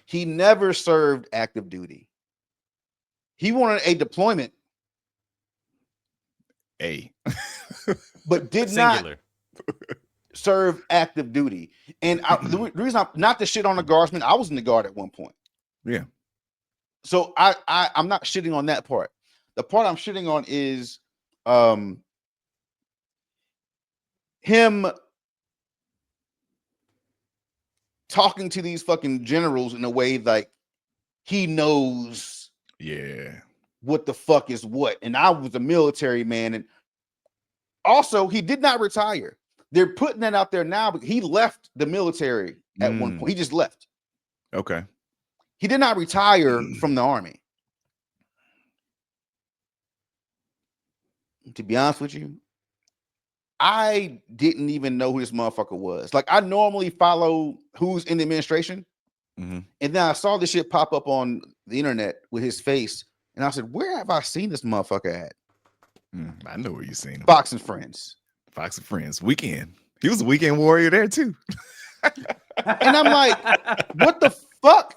He never served active duty. He wanted a deployment. But did Singular. not serve active duty. And the reason I'm not to shit on the guardsman, I was in the guard at one point. Yeah. So I'm not shitting on that part. The part I'm shitting on is him talking to these fucking generals in a way like he knows what the fuck is what. And I was a military man, and also he did not retire. They're putting that out there now, but he left the military at one point. He just left. Okay. He did not retire from the army. To be honest with you, I didn't even know who this motherfucker was. Like, I normally follow who's in the administration. And then I saw this shit pop up on the internet with his face. And I said, where have I seen this motherfucker at? I know where you seen him. Fox and Friends. Fox and Friends. Weekend. He was a weekend warrior there too. And I'm like, what the fuck?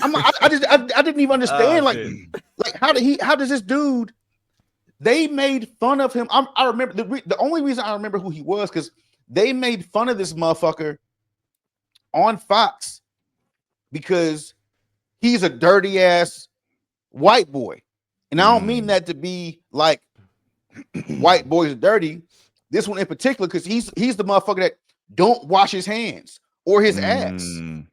I didn't even understand. How does this dude? They made fun of him. I remember the only reason I remember who he was because they made fun of this motherfucker on Fox because he's a dirty ass white boy. And I don't mean that to be like white boys are dirty. This one in particular, because he's the motherfucker that don't wash his hands or his ass. And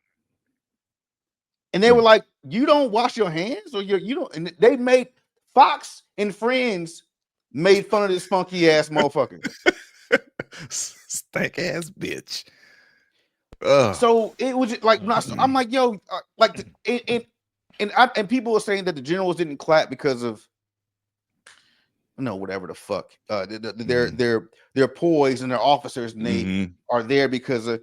they were like, you don't wash your hands or you don't. And they made Fox and Friends made fun of this funky ass motherfucker. Stank ass bitch. So it was like, I'm like, yo, and people were saying that the generals didn't clap because of whatever the fuck. Their poise and their officers and they are there because of.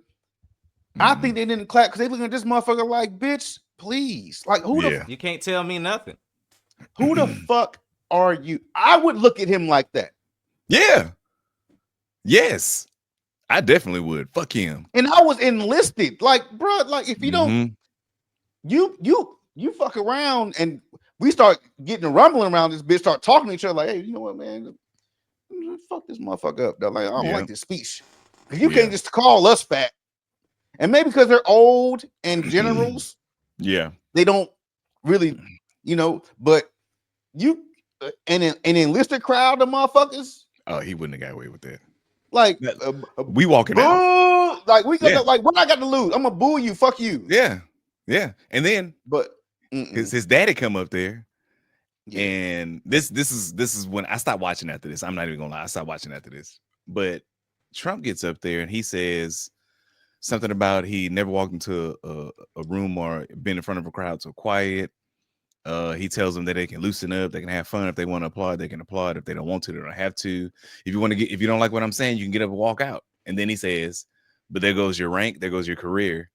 I think they didn't clap because they looking at this motherfucker like, bitch, please. Like who the you can't tell me nothing. Who the fuck are you? I would look at him like that. Yeah. Yes. I definitely would. Fuck him. And I was enlisted. Like, bro, like if you don't you fuck around and we start getting a rumbling around this bitch, start talking to each other like, hey, you know what, man? Fuck this motherfucker up. Though. Like, I don't like this speech. You can't just call us fat. And maybe because they're old and generals, they don't really, but an enlisted crowd of motherfuckers. Oh, he wouldn't have got away with that. Like We walking out. boo! Like we gonna Yeah. like what I got to lose? I'm gonna boo you. Fuck you. Yeah. And then But his daddy come up there, yeah. and this is when I stopped watching after this. I'm not even gonna lie, I stopped watching after this. But Trump gets up there and he says something about he never walked into a room or been in front of a crowd so quiet. He tells them that they can loosen up, they can have fun. If they want to applaud, they can applaud. If they don't want to, they don't have to. If you don't like what I'm saying, you can get up and walk out. And then he says, but there goes your rank, there goes your career.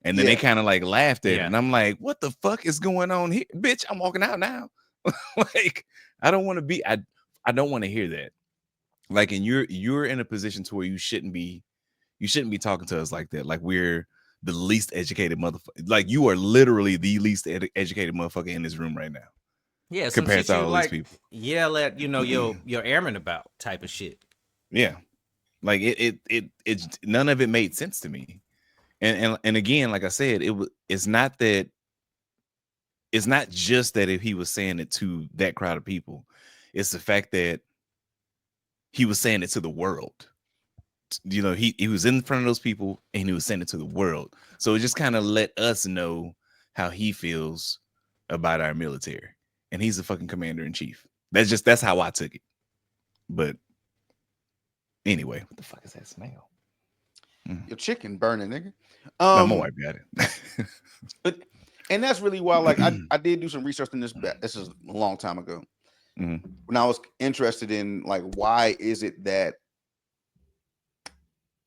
And then they kind of like laughed at it. And I'm like, what the fuck is going on here? Bitch, I'm walking out now. Like, I don't want to be, I don't want to hear that. Like, and you're in a position to where you shouldn't be talking to us like that. Like we're the least educated motherfucker. Like you are literally the least educated motherfucker in this room right now. Yeah, compared to all these people. Yell at your airman about type of shit. Yeah, like it none of it made sense to me. And again, like I said, it's not just that if he was saying it to that crowd of people, it's the fact that he was saying it to the world. You know, he was in front of those people and he was saying it to the world. So it just kind of let us know how he feels about our military. And he's the fucking commander in chief. That's how I took it. But anyway, what the fuck is that smell? Your chicken burning, nigga. No, my wife got it. But and that's really why, like, I did do some research in this. This is a long time ago when I was interested in like why is it that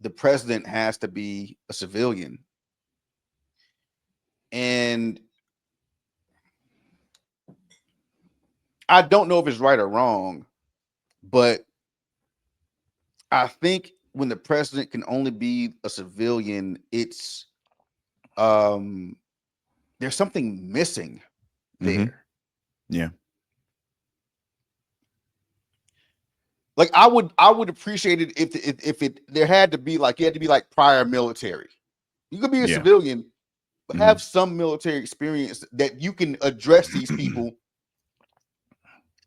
the president has to be a civilian, and I don't know if it's right or wrong, but I think when the president can only be a civilian, it's there's something missing there. Yeah. Like I would appreciate it if there had to be like, you had to be like prior military. You could be a civilian, but have some military experience that you can address these people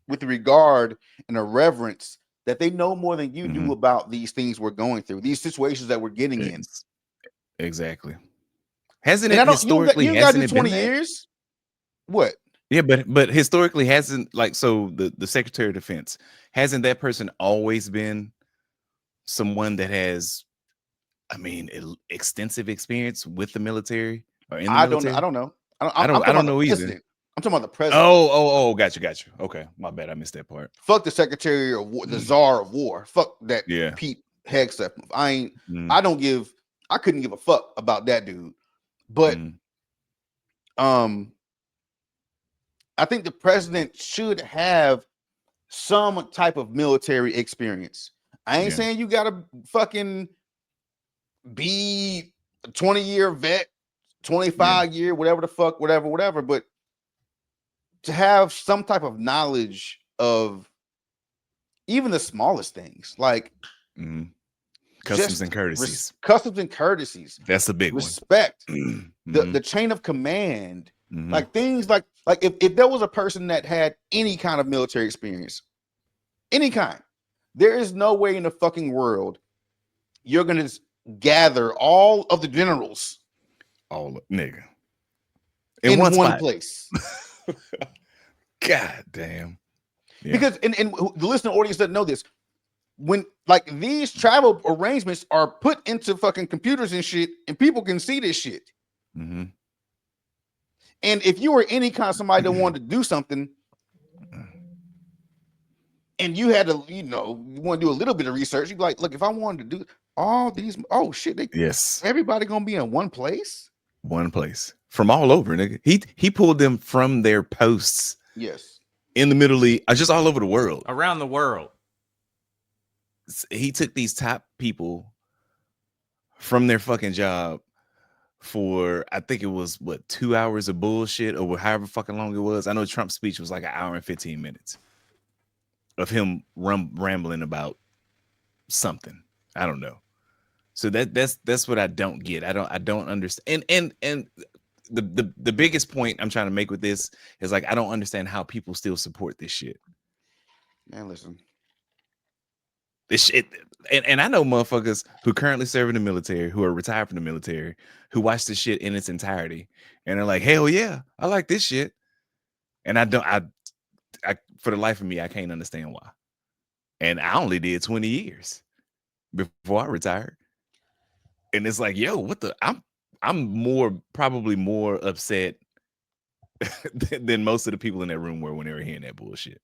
with regard and a reverence that they know more than you do about these things we're going through, these situations that we're getting in. Exactly. Hasn't it historically? You got to do 20 years. What? Yeah, but historically hasn't, like, so the Secretary of Defense, hasn't that person always been someone that has, I mean, extensive experience with the military or in the military? I don't know. I don't know either. I'm talking about the president. Oh, got you. Okay, my bad. I missed that part. Fuck the Secretary of War, the Czar of War. Fuck that. Pete Hegseth. I couldn't give a fuck about that dude. But I think the president should have some type of military experience. I ain't saying you gotta fucking be a 20-year vet, 25-year, whatever the fuck, whatever. But to have some type of knowledge of even the smallest things, like customs and courtesies. Customs and courtesies. That's a big respect. The chain of command. Like things like if there was a person that had any kind of military experience, any kind, there is no way in the fucking world you're gonna gather all of the generals, nigga, in one place. God damn. Yeah. Because and the listening audience doesn't know this. When like these travel arrangements are put into fucking computers and shit, and people can see this shit. And if you were any kind of somebody that wanted to do something, and you had to, you want to do a little bit of research, you'd be like, look, if I wanted to do all these, oh shit, everybody gonna be in one place? One place. From all over, nigga. He pulled them from their posts. Yes. In the Middle East, just all over the world. Around the world. He took these top people from their fucking job for, I think it was 2 hours of bullshit or however fucking long it was. I know Trump's speech was like 1 hour and 15 minutes of him rambling about something. I don't know. So that's what I don't get. I don't understand. And the biggest point I'm trying to make with this is like, I don't understand how people still support this shit. Man, listen. This shit, and I know motherfuckers who currently serve in the military, who are retired from the military, who watch this shit in its entirety, and they're like, "Hell yeah, I like this shit." And I don't, I for the life of me, I can't understand why. And I only did 20 years before I retired, and it's like, yo, what the? I'm probably more upset than most of the people in that room were when they were hearing that bullshit,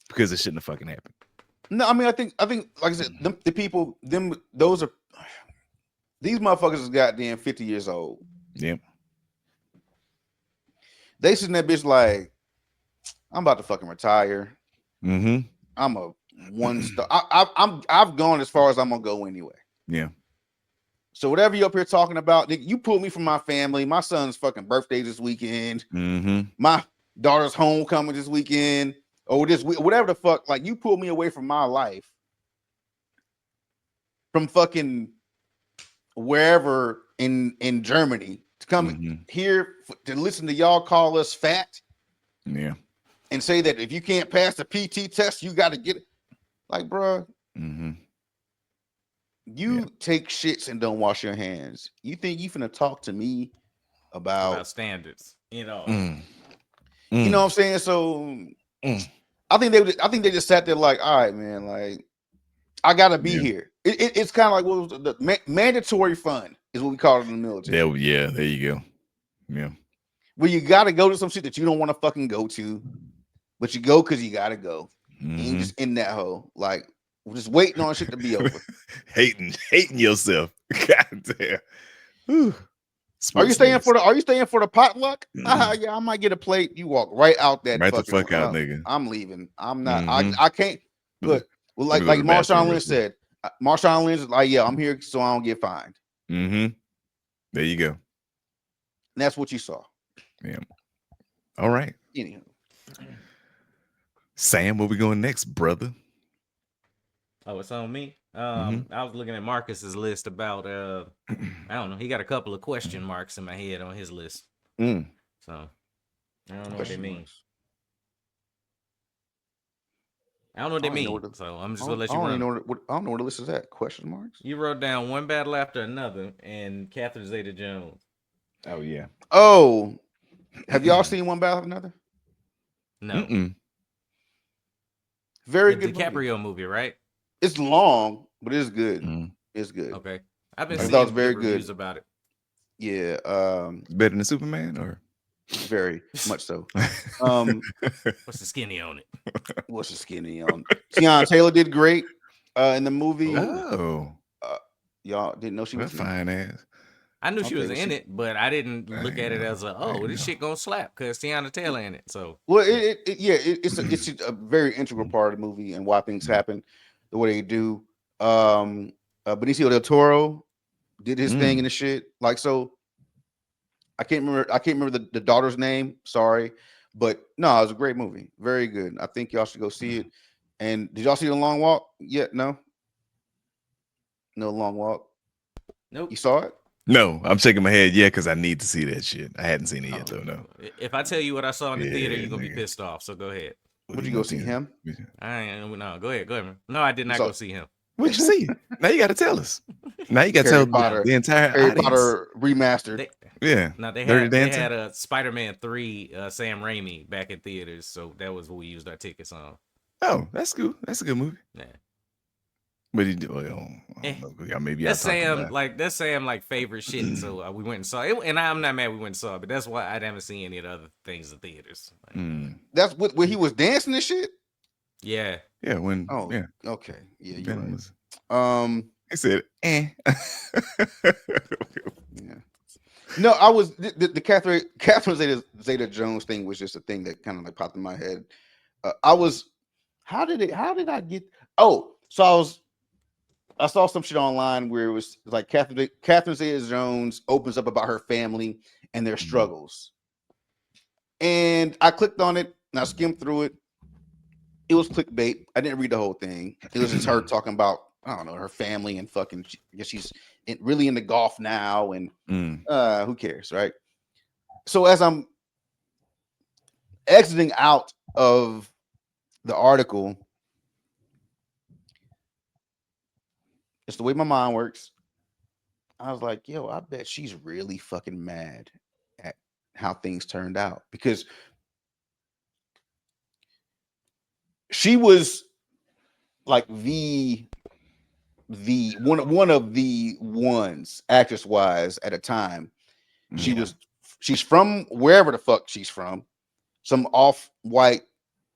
because it shouldn't have fucking happened. No, I mean, I think, like I said, the people, those are these motherfuckers is goddamn 50 years old. Yeah. They sitting that bitch like, I'm about to fucking retire. Mm-hmm. I'm a one star. I've gone as far as I'm gonna go anyway. Yeah. So whatever you up here talking about, you pulled me from my family. My son's fucking birthday this weekend. Mm-hmm. My daughter's homecoming this weekend. Or this whatever the fuck. Like, you pulled me away from my life. From fucking wherever in Germany to come here to listen to y'all call us fat. Yeah. And say that if you can't pass the PT test, you got to get it. Like, bro, you take shits and don't wash your hands. You think you finna talk to me about standards? You know. You know what I'm saying? So I think they just sat there like, all right, man, like, I gotta be here. It's kind of like what was the mandatory fun is what we call it in the military. There you go. Yeah. Where you gotta go to some shit that you don't want to fucking go to, but you go because you gotta go. And you just in that hole, like, just waiting on shit to be over. hating yourself. God damn. Whew. Are you staying for the potluck? Yeah, I might get a plate. You walk right out that right the fuck out, nigga. I'm leaving. I'm not. I can't. Look, well, like Marshawn Lynch said. Marshawn Lynch is like, yeah, I'm here so I don't get fined. There you go. And that's what you saw. Yeah. All right. Anyhow. Sam, where we going next, brother? Oh, it's on me. I was looking at Marcus's list about I don't know. He got a couple of question marks in my head on his list. So I don't know what they mean. I don't know what they mean. So I'm just gonna let you run. I don't know what the list is at. Question marks. You wrote down one battle after another and Catherine Zeta-Jones. Oh yeah. Oh, have y'all seen One Battle After Another? No. Very good. DiCaprio movie, right? It's long, but it's good. It's good. Okay. I've been seeing very reviews good about it. Yeah. Better than Superman, or very much so. What's the skinny on it? What's the skinny on? Tiana Taylor did great in the movie. Oh. Y'all didn't know she was fine ass. I knew she was in it, but I didn't look at it as this shit gonna slap because Tiana Taylor in it. So it's a very integral part of the movie and why things happen the way they do. Benicio del Toro did his thing in the shit. Like, so I can't remember the daughter's name. Sorry, but no, it was a great movie. Very good. I think y'all should go see it. And did y'all see The Long Walk yet? No Long Walk. Nope. You saw it? No, I'm shaking my head. Yeah, because I need to see that shit. I hadn't seen it yet, though. No. If I tell you what I saw in the theater, you're gonna be pissed off. So go ahead. Would you go see him? No, go ahead, man. No, I did not go see him. What'd you see? Now you got to tell us. Now you got to tell the entire Harry audience. Potter remastered. They had a Spider-Man 3 Sam Raimi back in theaters, so that was what we used our tickets on. Oh, that's cool. That's a good movie. Yeah. But he did. Well, I don't know. Maybe that's Sam favorite shit. So we went and saw it, and I'm not mad we went and saw it, but that's why I haven't seen any of the other things in theaters. That's where he was dancing and shit. Yeah. Yeah. When. Oh. Yeah. Okay. Yeah. You're right. He said, "Eh." Yeah. No, I was the Catherine Zeta-Jones thing was just a thing that kind of like popped in my head. How did I get? Oh, so I saw some shit online where it was like Catherine Zeta-Jones opens up about her family and their struggles. And I clicked on it and I skimmed through it. It was clickbait. I didn't read the whole thing. It was just her talking about, I don't know, her family and fucking, I guess she's really into golf now and who cares, right? So as I'm exiting out of the article, It's the way my mind works. I was like, yo, I bet she's really fucking mad at how things turned out because she was like the one of the ones actress wise at a time. Yeah. She's from wherever the fuck she's from, some off white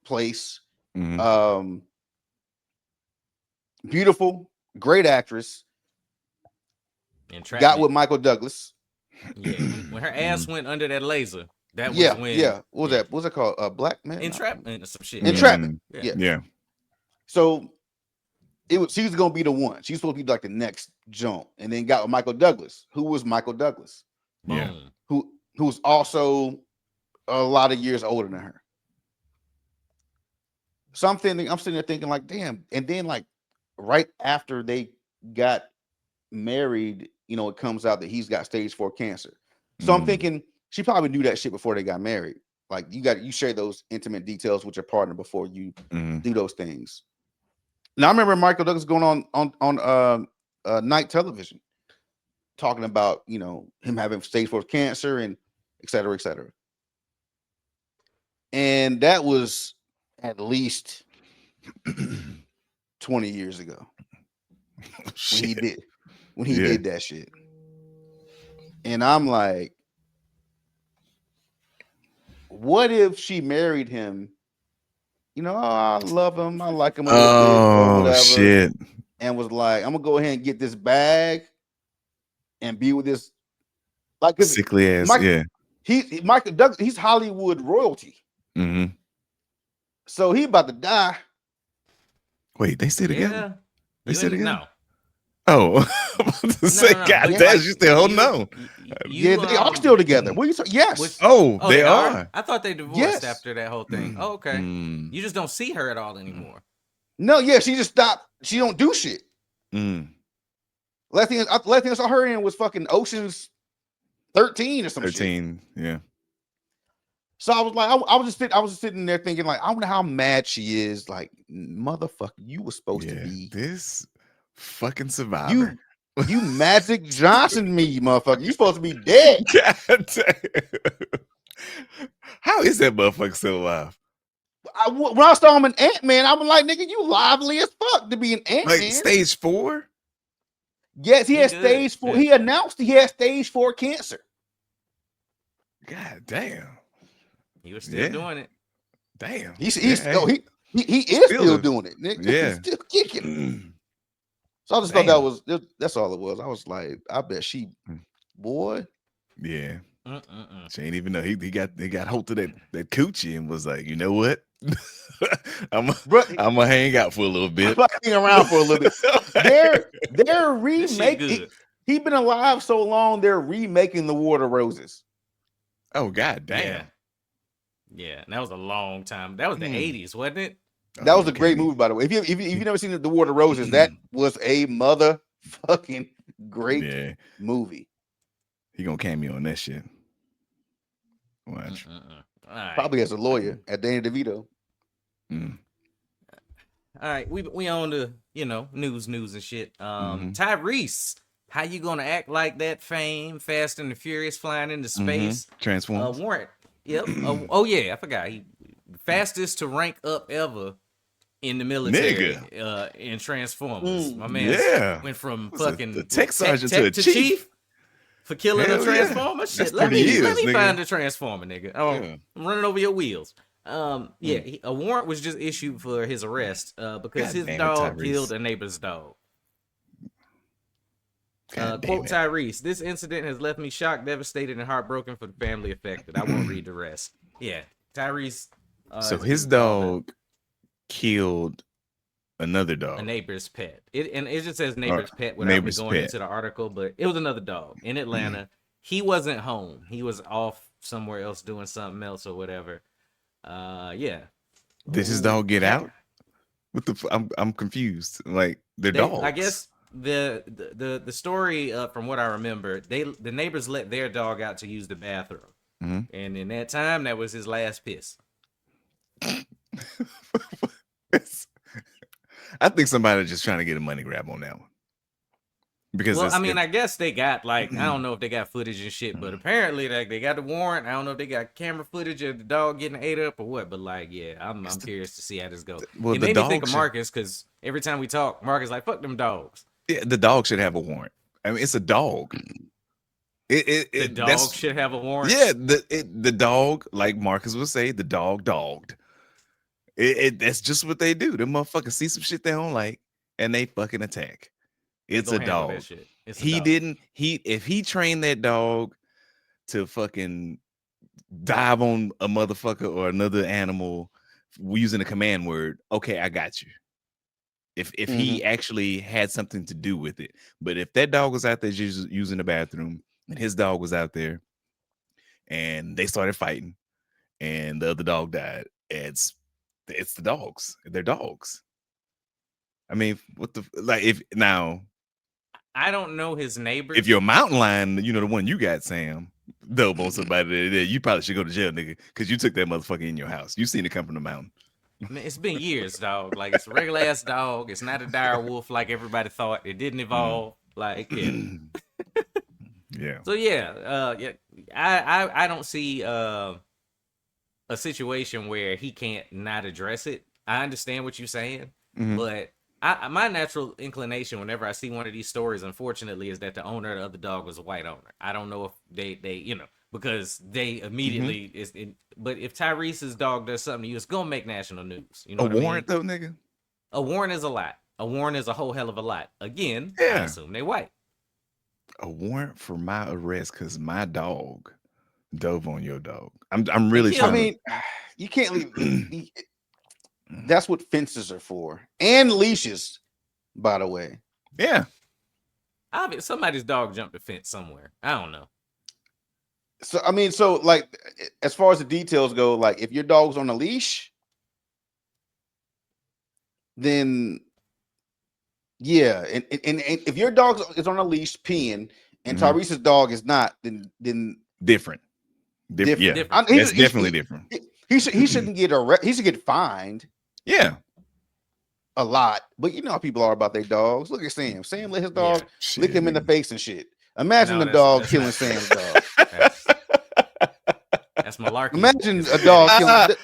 place. Mhm. Beautiful, great actress. Got Entrapment. with Michael Douglas. Yeah, when her ass went under that laser, that was Yeah, when. yeah. What was that? What's it called? Black Man? Entrapment or some shit. Entrapment. Mhm. Yeah. Yeah. So she was gonna be the one. She was supposed to be like the next jump, and then got with Michael Douglas. Who was Michael Douglas? Yeah. Boom. Who's also a lot of years older than her. So I'm sitting there thinking like, damn. And then like right after they got married, it comes out that he's got stage 4 cancer. So I'm thinking she probably knew that shit before they got married. Like you share those intimate details with your partner before you do those things. Now I remember Michael Douglas going on night television talking about him having stage 4 cancer and et cetera, et cetera. And that was at least 20 years ago when he did that shit. And I'm like, what if she married him? I love him, I like him a little bit or whatever. Shit. And was like, I'm gonna go ahead and get this bag and be with this like Sickly ass. Michael Douglas, he's Hollywood royalty. Mm-hmm. So he about to die. Wait, they stay together? Yeah. They stay together? No. Oh, I'm about to say, God damn, you still holding on. They are still together. What are you saying? Yes. They are. I thought they divorced after that whole thing. Oh, okay. You just don't see her at all anymore. No, yeah, she just stopped. She don't do shit. Last thing I saw her in was fucking Ocean's 13 or something. 13, yeah. So I was like, I was just sitting there thinking, like, I wonder how mad she is. Like, motherfucker, you were supposed to be this fucking survivor. You Magic Johnson me, you motherfucker. You supposed to be dead. God damn. How is that motherfucker still alive? When I saw him in Ant-Man, I was like, nigga, you lively as fuck to be an Ant-Man. Like stage 4? Yes, he had stage 4. Yeah. He announced he had stage 4 cancer. God damn. He was still doing it. Damn. He is still doing it, nigga. Yeah. He's still kicking. So I just thought that's all it was. I was like, I bet she, boy. Yeah. She ain't even know he got hold of that coochie and was like, you know what? I'm gonna hang out for a little bit. Hang around for a little bit. They're remaking. He's been alive so long. They're remaking The War of the Roses. Oh god damn. Yeah, and that was a long time. That was the 80s, wasn't it? That was a great movie, by the way. If you've never seen The War of the Roses, that was a motherfucking great movie. He gonna cameo on that shit. Watch. Right. Probably as a lawyer at Danny DeVito. All right, we on the news and shit. Tyrese, how you gonna act like that? Fame, Fast and the Furious, flying into space, Transformers. Warrant. Yep. Oh yeah, I forgot. He fastest to rank up ever in the military. In Transformers. My man went from fucking the tech sergeant to a chief. For killing a Transformer. Shit, let me find the Transformer, nigga. I'm running over your wheels. A warrant was just issued for his arrest because his dog killed a neighbor's dog. Quote Tyrese, this incident has left me shocked, devastated, and heartbroken for the family affected. I won't read the rest. Yeah, Tyrese. So his dog killed another dog, a neighbor's pet. It just says neighbor's pet without me going into the article, but it was another dog in Atlanta. He wasn't home. He was off somewhere else doing something else or whatever. Did his dog get out? What the? I'm confused. Like they're dogs. I guess the story from what I remember, the neighbors let their dog out to use the bathroom, and in that time, that was his last piss. I think somebody just trying to get a money grab on that one. because Well, I mean, I guess they got like Mm-hmm. I don't know if they got footage and shit, but apparently like they got the warrant. I don't know if they got camera footage of the dog getting ate up or what, but like yeah, I'm curious to see how this goes. well, It the made me think dog of Marcus because every time we talk, Marcus like fuck them dogs. the dog should have a warrant. I mean, it's a dog. The dog should have a warrant. Yeah, the dog, like Marcus would say, the dog dogged. That's just what they do. Them motherfuckers see some shit they don't like and they fucking attack. It's a Go handle that dog. shit. It's a He dog. didn't. If he trained that dog to fucking dive on a motherfucker or another animal using a command word, okay, I got you. If he actually had something to do with it, but if that dog was out there just using the bathroom and his dog was out there and they started fighting and the other dog died, it's the dogs. They're dogs. I mean, what the like if now. I don't know his neighbors. If you're a mountain lion, you know the one you got, Sam, double on somebody there, you probably should go to jail, nigga, because you took that motherfucker in your house. You seen it come from the mountain. I mean, it's been years, dog. Like it's a regular ass dog. It's not a dire wolf like everybody thought. It didn't evolve. Like yeah. Yeah. So yeah, I don't see a situation where he can't not address it. I understand what you're saying, but my natural inclination whenever I see one of these stories, unfortunately, is that the owner of the other dog was a white owner. I don't know if they because they immediately but if Tyrese's dog does something to you, it's gonna make national news. You know A what warrant I mean? though, nigga. A warrant is a lot. A warrant is a whole hell of a lot. Again, I Yeah. assume they white. A warrant for my arrest because my dog dove on your dog. I'm really killed trying. I mean, you can't leave. That's what fences are for, and leashes. By the way, yeah. Somebody's dog jumped a fence somewhere. I don't know. so I mean, so like, as far as the details go, like if your dog's on a leash, then yeah, and if your dog is on a leash peeing, and Tyrese's dog is not, then Different. Yeah. Different. That's definitely different. He shouldn't get he should get fined Yeah. a lot. But you know how people are about their dogs. Look at Sam. Sam let his dog lick him in the face and shit. Imagine No, the dog that's killing not- Sam's dog. That's malarkey. Imagine a dog killing.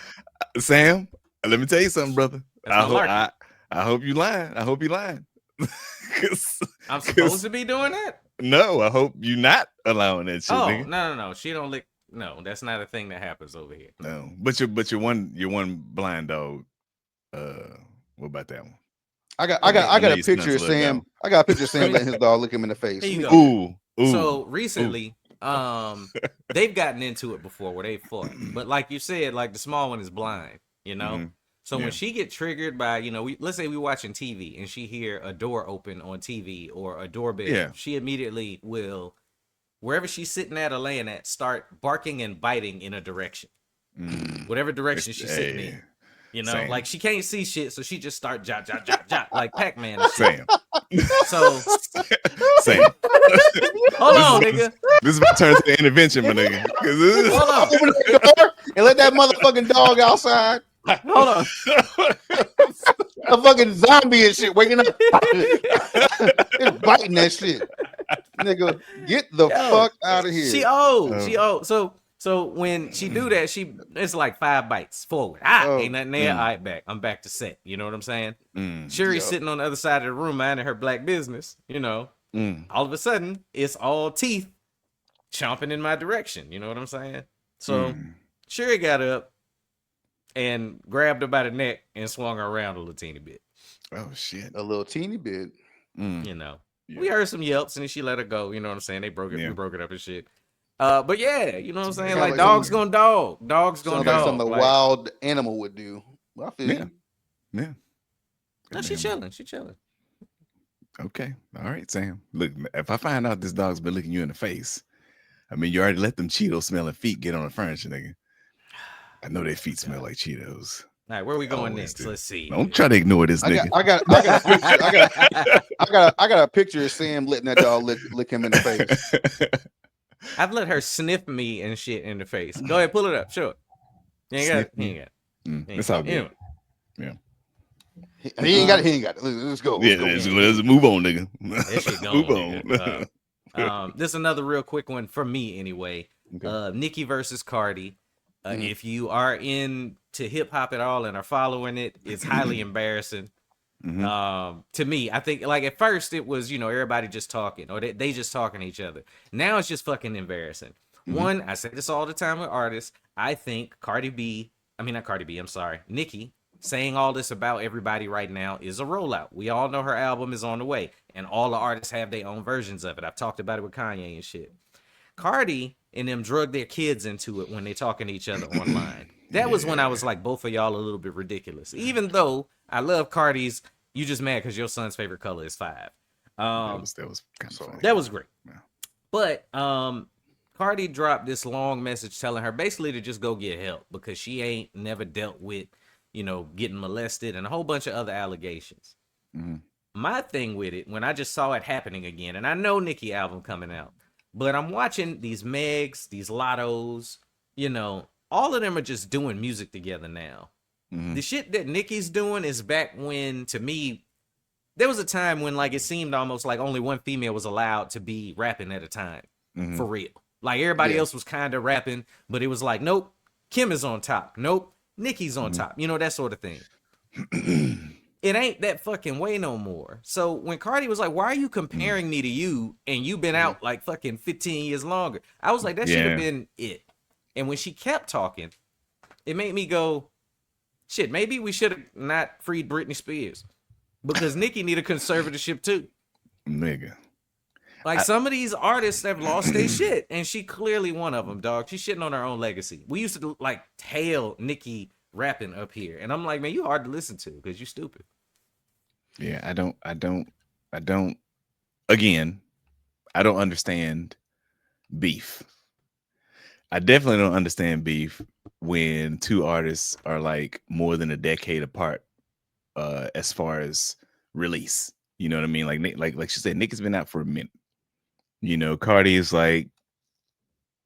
Sam, let me tell you something, brother. That's malarkey. I hope you lying. I hope you lying. 'Cause- I'm supposed to be doing that? No, I hope you not allowing that shit, Oh, nigga. no. She don't lick. No, that's not a thing that happens over here. No, but your one blind dog. What about that one? I got I a know you picture of snuzzle it Sam. down. I got a picture of Sam letting his dog lick him in the face. Here you Let go. me- Ooh. So recently, they've gotten into it before where they fought. But like you said, like the small one is blind, you know? Mhm. So Yeah. when she get triggered by, let's say we watching TV and she hear a door open on TV or a doorbell, Yeah. she immediately will, wherever she's sitting at or laying at, start barking and biting in a direction. Whatever direction she's sitting in. Same. Like she can't see shit, so she just start jot, jot, jot, jot, like Pac-Man and shit. Sam. So Same. hold on, nigga. This is about to turn to intervention, my nigga. 'Cause this is- Hold on. Open the door and let that motherfucking dog outside. Hold on. A fucking zombie and shit waking up. It's biting that shit. Nigga, get the fuck out of here. She old. So when she do that, it's like 5 bites forward. Ain't nothing there. All right, back. I'm back to set. You know what I'm saying? Shuri's sitting on the other side of the room minding her black business. All of a sudden, it's all teeth chomping in my direction. You know what I'm saying? So Shuri got up and grabbed her by the neck and swung her around a little teeny bit. Oh shit. A little teeny bit. We heard some yelps and then she let her go. You know what I'm saying? They broke it. We broke it up and shit. But yeah, you know what I'm saying? Sound Like like dogs something- gonna dog. Dogs gonna Sounds like dog. something a Like, wild animal would do. Well, I feel you. Yeah. no, she chilling. She chilling. Okay. All right, Sam. Look, if I find out this dog's been licking you in the face, I mean, you already let them Cheetos smelling feet get on the furniture, nigga. I know their feet smell like Cheetos. All right, where we going Always next? do. Let's see. Don't try to ignore this I nigga. got a picture. I got a picture of Sam letting that dog lick him in the face. I've let her sniff me and shit in the face. Go ahead, pull it up. Show it. You ain't got it. Sniff You me? ain't got it. That's all good. Anyway. Yeah. He ain't got it. He ain't got it. Let's go. Yeah, Let's go. let's move on, nigga. That shit gone, Move nigga. on. This is another real quick one for me anyway. Okay. Nicki versus Cardi. Mhm. If you are into hip hop at all and are following it, it's highly embarrassing. Mhm. To me, I think like at first it was, everybody just talking or they just talking to each other. Now it's just fucking embarrassing. Mhm. One, I say this all the time with artists. I think Nicki saying all this about everybody right now is a rollout. We all know her album is on the way, and all the artists have their own versions of it. I've talked about it with Kanye and shit. Cardi and them drug their kids into it when they talking to each other online. That was when I was like, both of y'all a little bit ridiculous. Even though I love Cardi's, you just mad because your son's favorite color is 5. That was kind of funny. That was great. Yeah. But Cardi dropped this long message telling her basically to just go get help because she ain't never dealt with, getting molested and a whole bunch of other allegations. Mhm. My thing with it, when I just saw it happening again, and I know Nicki album coming out, but I'm watching these Megs, these Lottos, all of them are just doing music together now. Mhm. The shit that Nicki's doing is back when, to me, there was a time when like it seemed almost like only one female was allowed to be rapping at a time. Mhm. For real. Like everybody Yeah. else was kind of rapping, but it was like, nope, Kim is on top. Nope, Nicki's on top. That sort of thing. It ain't that fucking way no more. So when Cardi was like, why are you comparing me to you and you've been out like fucking 15 years longer? I was like, that should have Yeah. been it. And when she kept talking, it made me go, shit, maybe we should have not freed Britney Spears. Because Nicki need a conservatorship too. Nigga. Like some of these artists have lost their shit, and she clearly one of them, dog. She's shitting on her own legacy. We used to like hail Nicki rapping up here, and I'm like, man, you hard to listen to because you stupid. Yeah, I don't again, I don't understand beef. I definitely don't understand beef when two artists are like more than a decade apart as far as release. You know what I mean? Like she said, Nick has been out for a minute. Cardi is like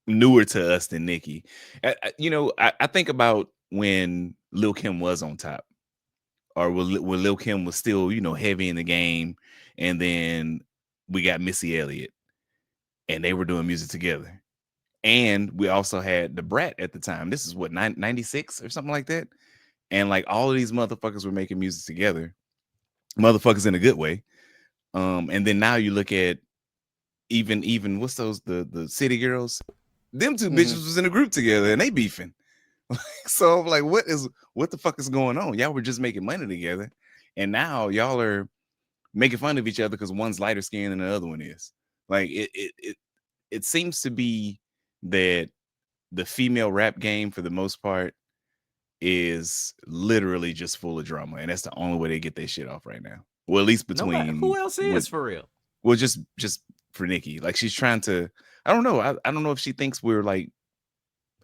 newer to us than Nicki. I think about when Lil Kim was on top, or when Lil Kim was still, heavy in the game, and then we got Missy Elliott, and they were doing music together. And we also had the Brat at the time. This is what, 96 or something like that. And like all of these motherfuckers were making music together, motherfuckers in a good way. And then now you look at even what's those the City Girls, them two bitches was in a group together and they beefing. So I'm like, what the fuck is going on? Y'all were just making money together, and now y'all are making fun of each other because one's lighter skinned than the other one is. Like it seems to be that the female rap game for the most part is literally just full of drama, and that's the only way they get their shit off right now. Well, at least between Who else is for real? Well, just for Nicki, like she's trying to. I don't know. I don't know if she thinks we're like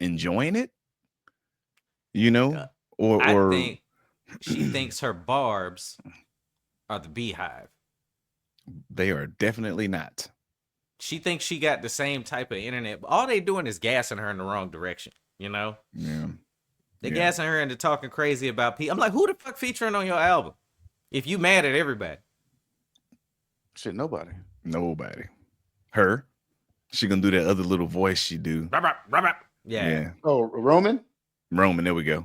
enjoying it, or I think she thinks her barbs are the Beehive. They are definitely not. She thinks she got the same type of internet. All they doing is gassing her in the wrong direction. Yeah. They gassing her into talking crazy about people. I'm like, who the fuck featuring on your album? If you mad at everybody. Shit, nobody. Her. She gonna do that other little voice she do. Yeah. Oh, Roman? Roman, there we go.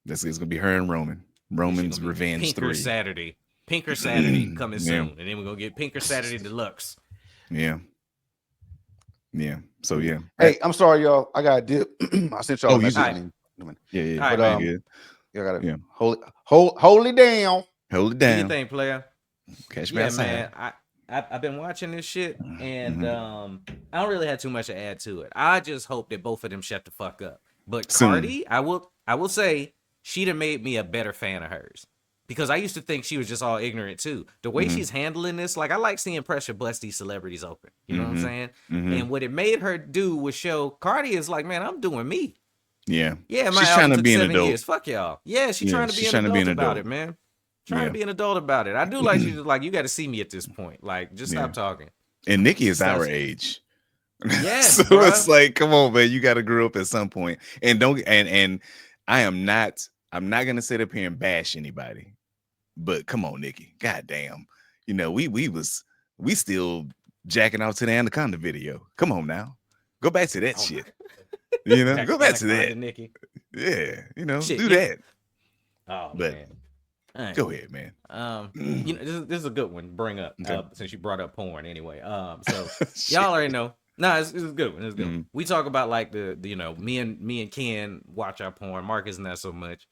It's gonna be her and Roman. Roman's Revenge Pinker 3. Saturday. Pinker Saturday coming soon. And then we're gonna get Pinker Saturday Deluxe. Yeah. So yeah. Hey, I'm sorry, y'all. I got a dip. I sent y'all a message. Yeah. All right, But good. y'all gotta Yeah. hold it down. Hold it Do down. your thing, player. Catch me Yeah, outside. man. I've been watching this shit, and I don't really have too much to add to it. I just hope that both of them shut the fuck up. But Soon. Cardi, I will say, she'd have made me a better fan of hers. Because I used to think she was just all ignorant too. The way she's handling this, like I like seeing pressure bust these celebrities open. You know what I'm saying? And what it made her do was show Cardi is like, man, I'm doing me. Yeah. Yeah, my she's album trying to took be an 7 adult. years. Fuck y'all. Yeah, she's trying to be an adult about it, man. Trying to be an adult about it. I do like she's like, you got to see me at this point. Like, just stop talking. And Nicki is our age. Yes, so bruh. it's like, come on, man, you got to grow up at some point. And I'm not gonna sit up here and bash anybody. But come on, Nikki. Goddamn. You know, we still jacking out to the Anaconda video. Come on now. Go back to that Oh, shit. You know, go back to Anaconda, that. Nikki. Yeah, you know, Shit, do you- that. Oh But- man. All right. Go ahead, man. You know, this is a good one to bring up Okay. since you brought up porn anyway. So y'all already know. No, it's a good one. It's a good one. We talk about like the you know, me and Ken watch our porn. Marcus not so much.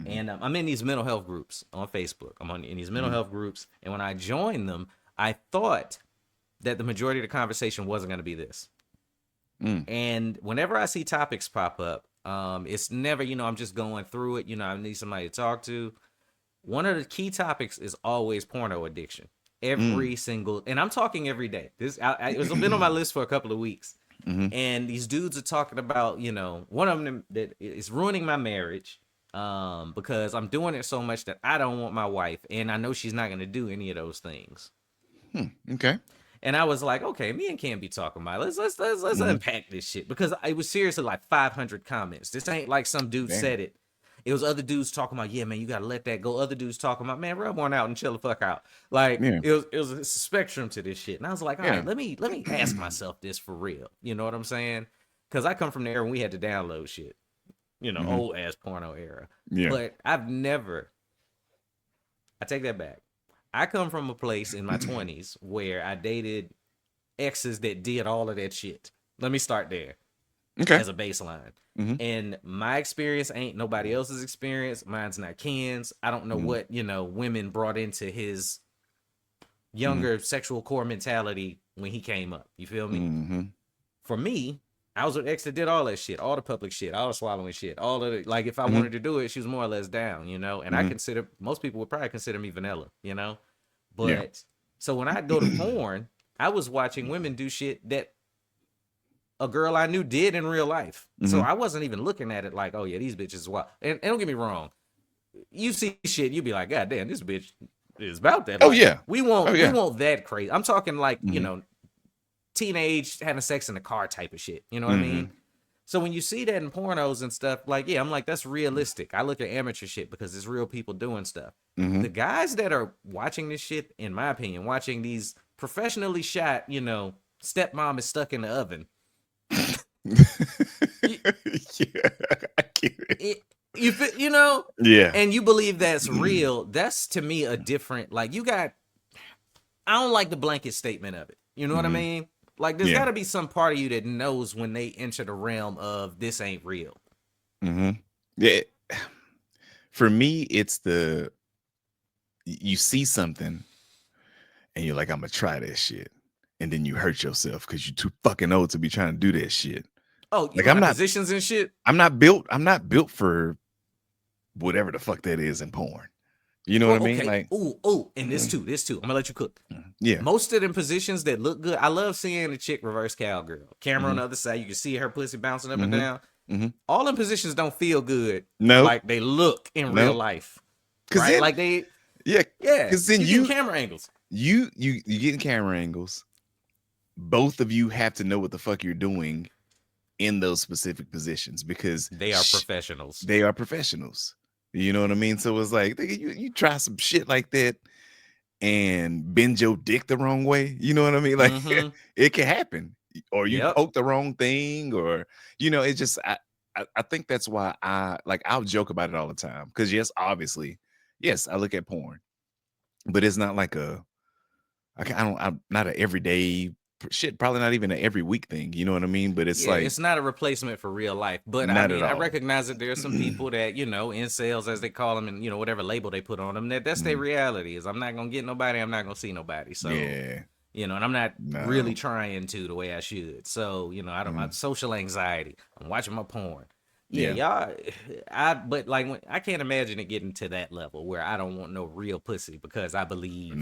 And I'm in these mental health groups on Facebook. In these mental health groups, and when I joined them, I thought that the majority of the conversation wasn't going to be this. And whenever I see topics pop up, it's never, you know, I'm just going through it. You know, I need somebody to talk to. One of the key topics is always porno addiction. Every single, and I'm talking every day. It's been on my list for a couple of weeks. And these dudes are talking about, you know, one of them that is ruining my marriage because I'm doing it so much that I don't want my wife, and I know she's not going to do any of those things. Okay. And I was like, okay, me and Cam be talking about it. Let's unpack this shit, because it was seriously like 500 comments. This ain't like some dude said it. It was other dudes talking about, yeah, man, you gotta let that go. Other dudes talking about, man, rub one out and chill the fuck out. Like it was a spectrum to this shit. And I was like, all right, let me ask myself this for real. You know what I'm saying? Because I come from the era when we had to download shit. You know, old ass porno era. Yeah. But I take that back. I come from a place in my 20s where I dated exes that did all of that shit. Let me start there as a baseline. And my experience ain't nobody else's experience. Mine's not Ken's. I don't know what, you know, women brought into his younger sexual core mentality when he came up. You feel me? For me, I was an ex that did all that shit, all the public shit, all the swallowing shit, all of it. Like, if I wanted to do it, she was more or less down, you know? And I consider, most people would probably consider me vanilla, you know? But, so when I go to porn, I was watching women do shit that a girl I knew did in real life. So I wasn't even looking at it like, oh yeah, these bitches wild. And don't get me wrong. You see shit, you be like, God damn, this bitch is about that. Oh, Like, yeah. We want that crazy. I'm talking like, you know, teenage having sex in the car type of shit. You know what I mean? So when you see that in pornos and stuff, like, yeah, I'm like, that's realistic. I look at amateur shit because it's real people doing stuff. The guys that are watching this shit, in my opinion, watching these professionally shot, you know, stepmom is stuck in the oven. Yeah, I get it. You know? Yeah. And you believe that's real. That's, to me, a different, like, I don't like the blanket statement of it. You know what I mean? Like, there's got to be some part of you that knows when they enter the realm of this ain't real. Yeah. For me, it's you see something and you're like, I'm gonna try that shit. And then you hurt yourself because you're too fucking old to be trying to do that shit. Oh, like, I'm not positions and shit. I'm not built for whatever the fuck that is in porn. You know what I mean? Okay. Like, and this too. I'm gonna let you cook. Yeah. Most of them positions that look good. I love seeing the chick reverse cowgirl. Camera on the other side, you can see her pussy bouncing up and down. All them positions don't feel good. No, like they look in real life. Cause right? then, like they, yeah. Because then you get camera angles. You getting camera angles. Both of you have to know what the fuck you're doing in those specific positions because they are professionals. They are professionals. You know what I mean? So it's like you try some shit like that and bend your dick the wrong way. You know what I mean? Like it can happen, or you poke the wrong thing, or you know, it just I think that's why I'll joke about it all the time because obviously, I look at porn, but it's not like I'm not an everyday shit, probably not even an every week thing, you know what I mean? But it's like, it's not a replacement for real life. But I mean, I recognize that there are some people that, you know, incels as they call them, and you know, whatever label they put on them, that's their reality. Is I'm not gonna get nobody, I'm not gonna see nobody. So you know, and I'm not really trying to the way I should. So, you know, I don't have social anxiety. I'm watching my porn. Y'all, but like, I can't imagine it getting to that level where I don't want no real pussy because I believe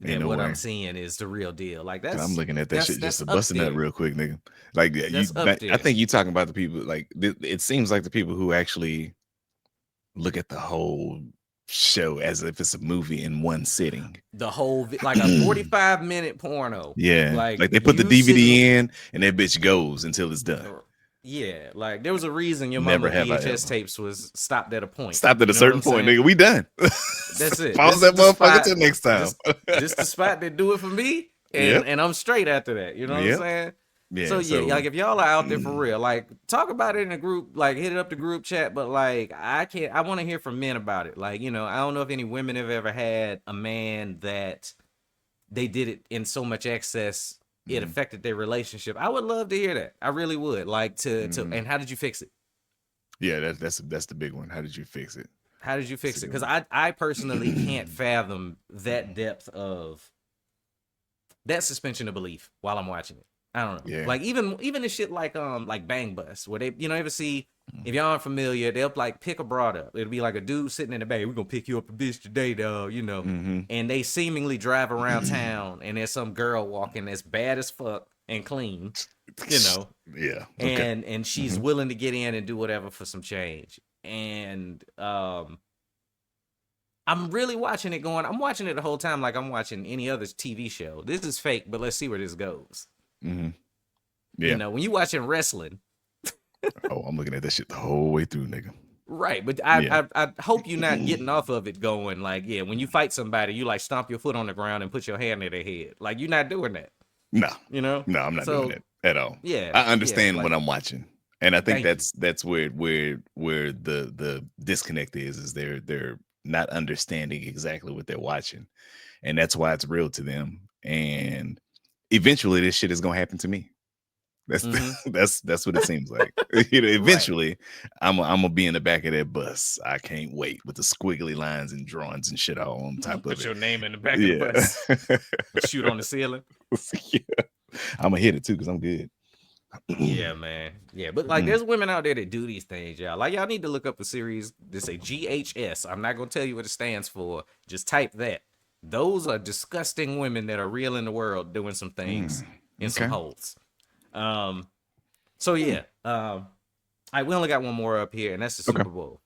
and what I'm seeing is the real deal. Like that's I'm looking at that shit just to busting that real quick, nigga. Like I think you talking about the people like it seems like the people who actually look at the whole show as if it's a movie in one sitting. The whole like a 45-minute porno. Yeah, like they put the DVD in and that bitch goes until it's done. Yeah, like there was a reason your Never mama have I VHS ever. tapes was stopped at a point. Stopped at a You know what certain I'm point, saying? nigga. We done. That's it. Pause This that is the motherfucker spot. till next time. This the spot that do it for me, Yep. and I'm straight after that. You know what I'm Yep. saying? Yeah. So yeah, like if y'all are out there for real, like talk about it in a group, like hit it up the group chat. But like I want to hear from men about it. Like, you know, I don't know if any women have ever had a man that they did it in so much excess it affected their relationship. I would love to hear that. I really would. Like to and how did you fix it? Yeah, that's the big one. How did you fix it? How did you fix That's a it? good Because I personally can't fathom that depth of that suspension of belief while I'm watching it. I don't know. Yeah. Like even the shit like Bang Bus, where they, you know, ever see, if y'all aren't familiar, they'll like pick a broad up. It'll be like a dude sitting in the bay. We're gonna pick you up a bitch today, dog, you know. And they seemingly drive around town and there's some girl walking that's bad as fuck and clean, you know. Yeah. Okay. And she's willing to get in and do whatever for some change. And I'm really watching it going, I'm watching it the whole time like I'm watching any other TV show. This is fake, but let's see where this goes. Yeah. You know, when you watching wrestling. Oh, I'm looking at that shit the whole way through, nigga. Right, but I hope you're not getting off of it going like, yeah, when you fight somebody, you like stomp your foot on the ground and put your hand in their head. Like you're not doing that. No. You know? No, I'm not doing that at all. Yeah. I understand like, what I'm watching. And I think Thank that's where the disconnect is they're not understanding exactly what they're watching. And that's why it's real to them. And eventually this shit is gonna happen to me. That's that's what it seems like. You know, eventually I'm gonna be in the back of that bus. I can't wait with the squiggly lines and drawings and shit all on top of it. Put your name in the back of the bus. Shoot on the ceiling. Yeah. I'm gonna hit it too because I'm good. Yeah, man. Yeah, but like there's women out there that do these things, y'all. Like y'all need to look up a series that say GHS. I'm not gonna tell you what it stands for. Just type that. Those are disgusting women that are real in the world doing some things in some holes. So yeah. We only got one more up here, and that's the Super Bowl.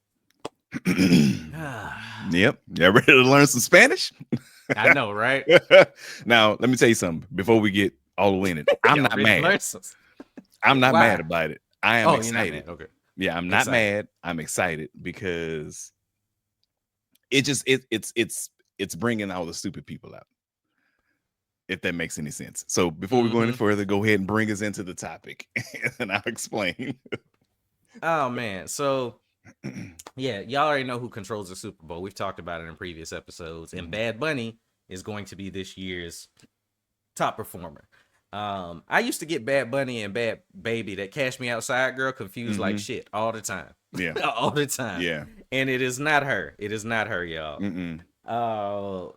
Yep. You ready to learn some Spanish? I know, right? Now, let me tell you something before we get all the way in it. I'm not mad. I'm not mad about it. I am excited. Okay. Yeah, I'm not mad. I'm excited because it just it's bringing all the stupid people out. If that makes any sense. So before we go any further, go ahead and bring us into the topic and I'll explain. Oh man. So yeah, y'all already know who controls the Super Bowl. We've talked about it in previous episodes. And Bad Bunny is going to be this year's top performer. I used to get Bad Bunny and Bad Baby, that Cash Me Outside girl, confused like shit all the time. Yeah. All the time. Yeah. And it is not her. It is not her, y'all.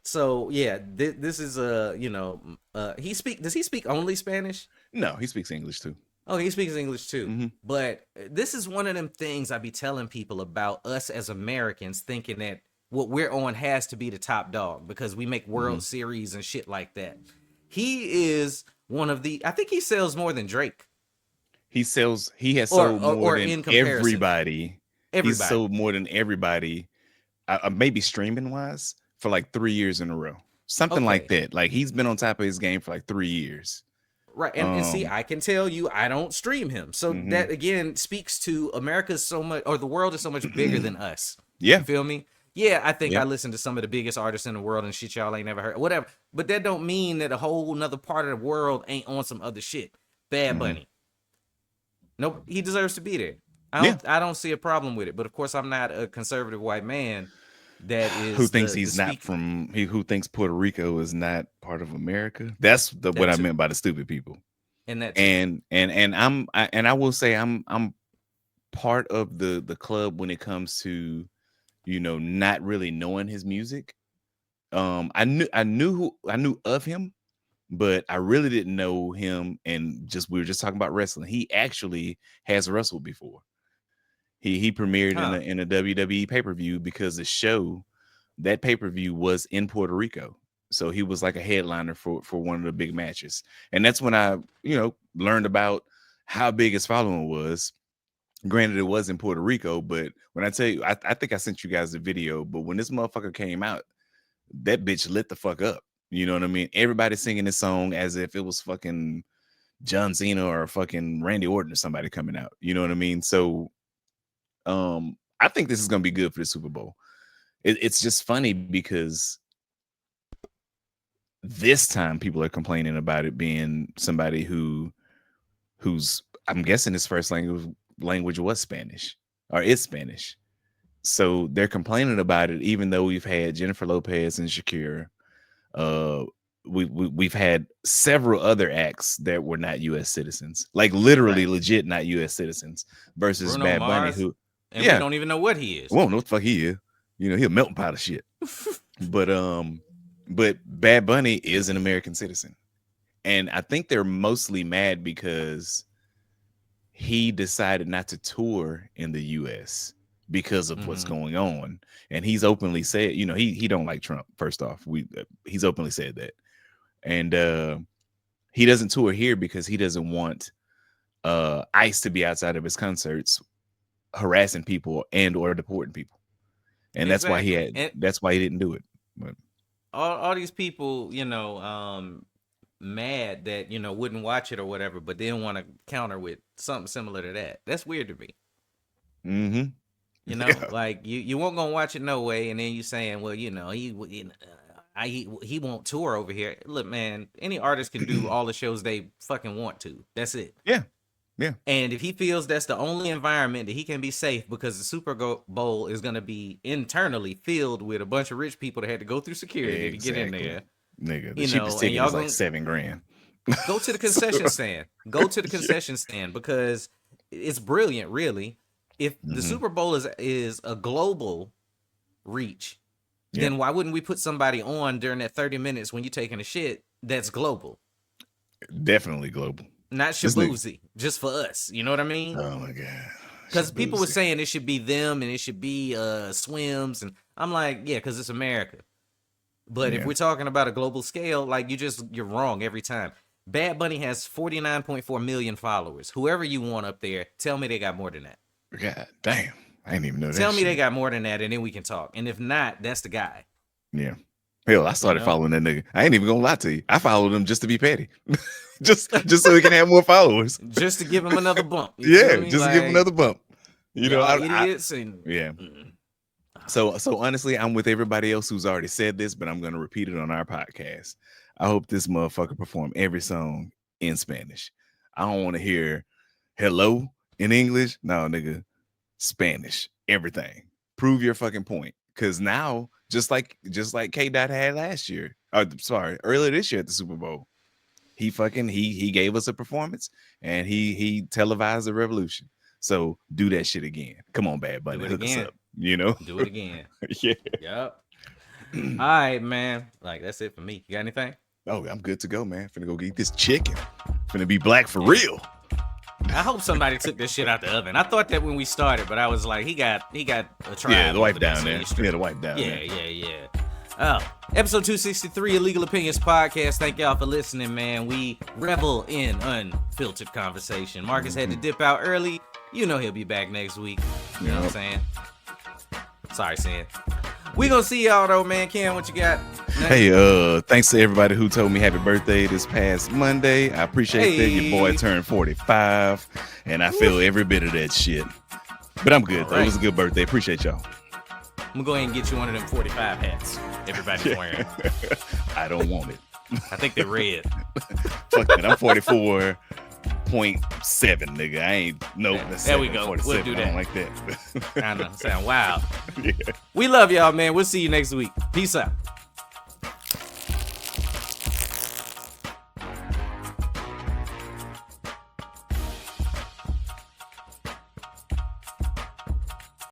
So yeah, this is you know, does he speak only Spanish? No, he speaks English too. Oh, he speaks English too. But this is one of them things I be telling people about us as Americans, thinking that what we're on has to be the top dog because we make World Series and shit like that. He is one of the, I think he sells more than Drake. He has sold more than everybody. He's sold more than everybody, maybe streaming wise, for like 3 years in a row. Something like that. Like he's been on top of his game for like 3 years. Right. And see, I can tell you, I don't stream him. So that again speaks to America's so much, or the world is so much bigger than us. Yeah. You feel me? Yeah, I think I listen to some of the biggest artists in the world and shit y'all ain't never heard. Whatever. But that don't mean that a whole nother part of the world ain't on some other shit. Bad Bunny. Nope, he deserves to be there. I don't see a problem with it. But of course, I'm not a conservative white man that is who thinks who thinks Puerto Rico is not part of America. That's what I meant by the stupid people. And I will say I'm part of the club when it comes to, you know, not really knowing his music. I knew of him, but I really didn't know him. And we were just talking about wrestling. He actually has wrestled before. He premiered in a WWE pay-per-view because the show, that pay-per-view was in Puerto Rico. So he was like a headliner for one of the big matches. And that's when I, you know, learned about how big his following was. Granted, it was in Puerto Rico, but when I tell you, I think I sent you guys the video, but when this motherfucker came out, that bitch lit the fuck up. You know what I mean? Everybody singing this song as if it was fucking John Cena or fucking Randy Orton or somebody coming out. You know what I mean? So I think this is gonna be good for the Super Bowl. It's just funny because this time people are complaining about it being somebody who's I'm guessing his first language was Spanish or is Spanish. So they're complaining about it, even though we've had Jennifer Lopez and Shakira. We've had several other acts that were not U.S. citizens, like literally legit not U.S. citizens, versus Bruno Bad Bunny, Mars, who and we don't even know what he is. we don't know what the fuck he is. You know, he's a melting pot of shit. But Bad Bunny is an American citizen, and I think they're mostly mad because he decided not to tour in the U.S. because of what's going on, and he's openly said, you know, he don't like Trump. First off, he's openly said that, and he doesn't tour here because he doesn't want ICE to be outside of his concerts harassing people and or deporting people, and that's why he didn't do it. But all these people, you know, mad that, you know, wouldn't watch it or whatever, but then want to counter with something similar to that. That's weird to me. You know, like you won't gonna watch it no way, and then you saying, well, you know, he won't tour over here. Look, man, any artist can do all the shows they fucking want to. That's it. Yeah. And if he feels that's the only environment that he can be safe, because the Super Bowl is gonna be internally filled with a bunch of rich people that had to go through security to get in there. Nigga, the cheapest ticket is like $7,000. Go to the concession stand. Go to the concession stand, because it's brilliant, really. If the Super Bowl is a global reach, then why wouldn't we put somebody on during that 30 minutes when you're taking a shit that's global? Definitely global. Not Shabuzi, just for us. You know what I mean? Oh my God. Because people were saying it should be them and it should be Swims. And I'm like, yeah, because it's America. But if we're talking about a global scale, like you're wrong every time. Bad Bunny has 49.4 million followers. Whoever you want up there, tell me they got more than that. God damn. I didn't even know that. Tell me they got more than that, and then we can talk. And if not, that's the guy. Yeah. Hell, I started following that nigga. I ain't even gonna lie to you. I followed him just to be petty. just so he can have more followers. Just to give him another bump. Yeah, just to give him another bump. You know, idiots yeah. So honestly, I'm with everybody else who's already said this, but I'm gonna repeat it on our podcast. I hope this motherfucker perform every song in Spanish. I don't want to hear hello in English. No, nigga, Spanish, everything. Prove your fucking point. Cause now, just like K Dot had last year, earlier this year at the Super Bowl, he gave us a performance and he televised the revolution. So do that shit again. Come on, Bad Bunny, hook us up. You know, do it again. Yeah. Yep. All right, man. Like, that's it for me. You got anything? Oh, I'm good to go, man. Finna go get this chicken. Finna be black for real. I hope somebody took this shit out the oven. I thought that when we started, but I was like, he got a try. Yeah, the wife down there. Yeah, the wife down there. Yeah. Oh, episode 263, Illegal Opinions Podcast. Thank y'all for listening, man. We revel in unfiltered conversation. Marcus had to dip out early. You know he'll be back next week. You know what I'm saying? Sorry, Sam. We gonna see y'all though, man. Ken, what you got next? Hey, thanks to everybody who told me happy birthday this past Monday. I appreciate that. Your boy turned 45, and I feel every bit of that shit. But I'm good though. It was a good birthday. Appreciate y'all. I'm gonna go ahead and get you one of them 45 hats everybody's wearing. I don't want it. I think they're red. Fuck it. I'm 44.7, nigga. I ain't there we go. 47. We'll do that. I don't like that. I know. Sound wild. Yeah. We love y'all, man. We'll see you next week. Peace out.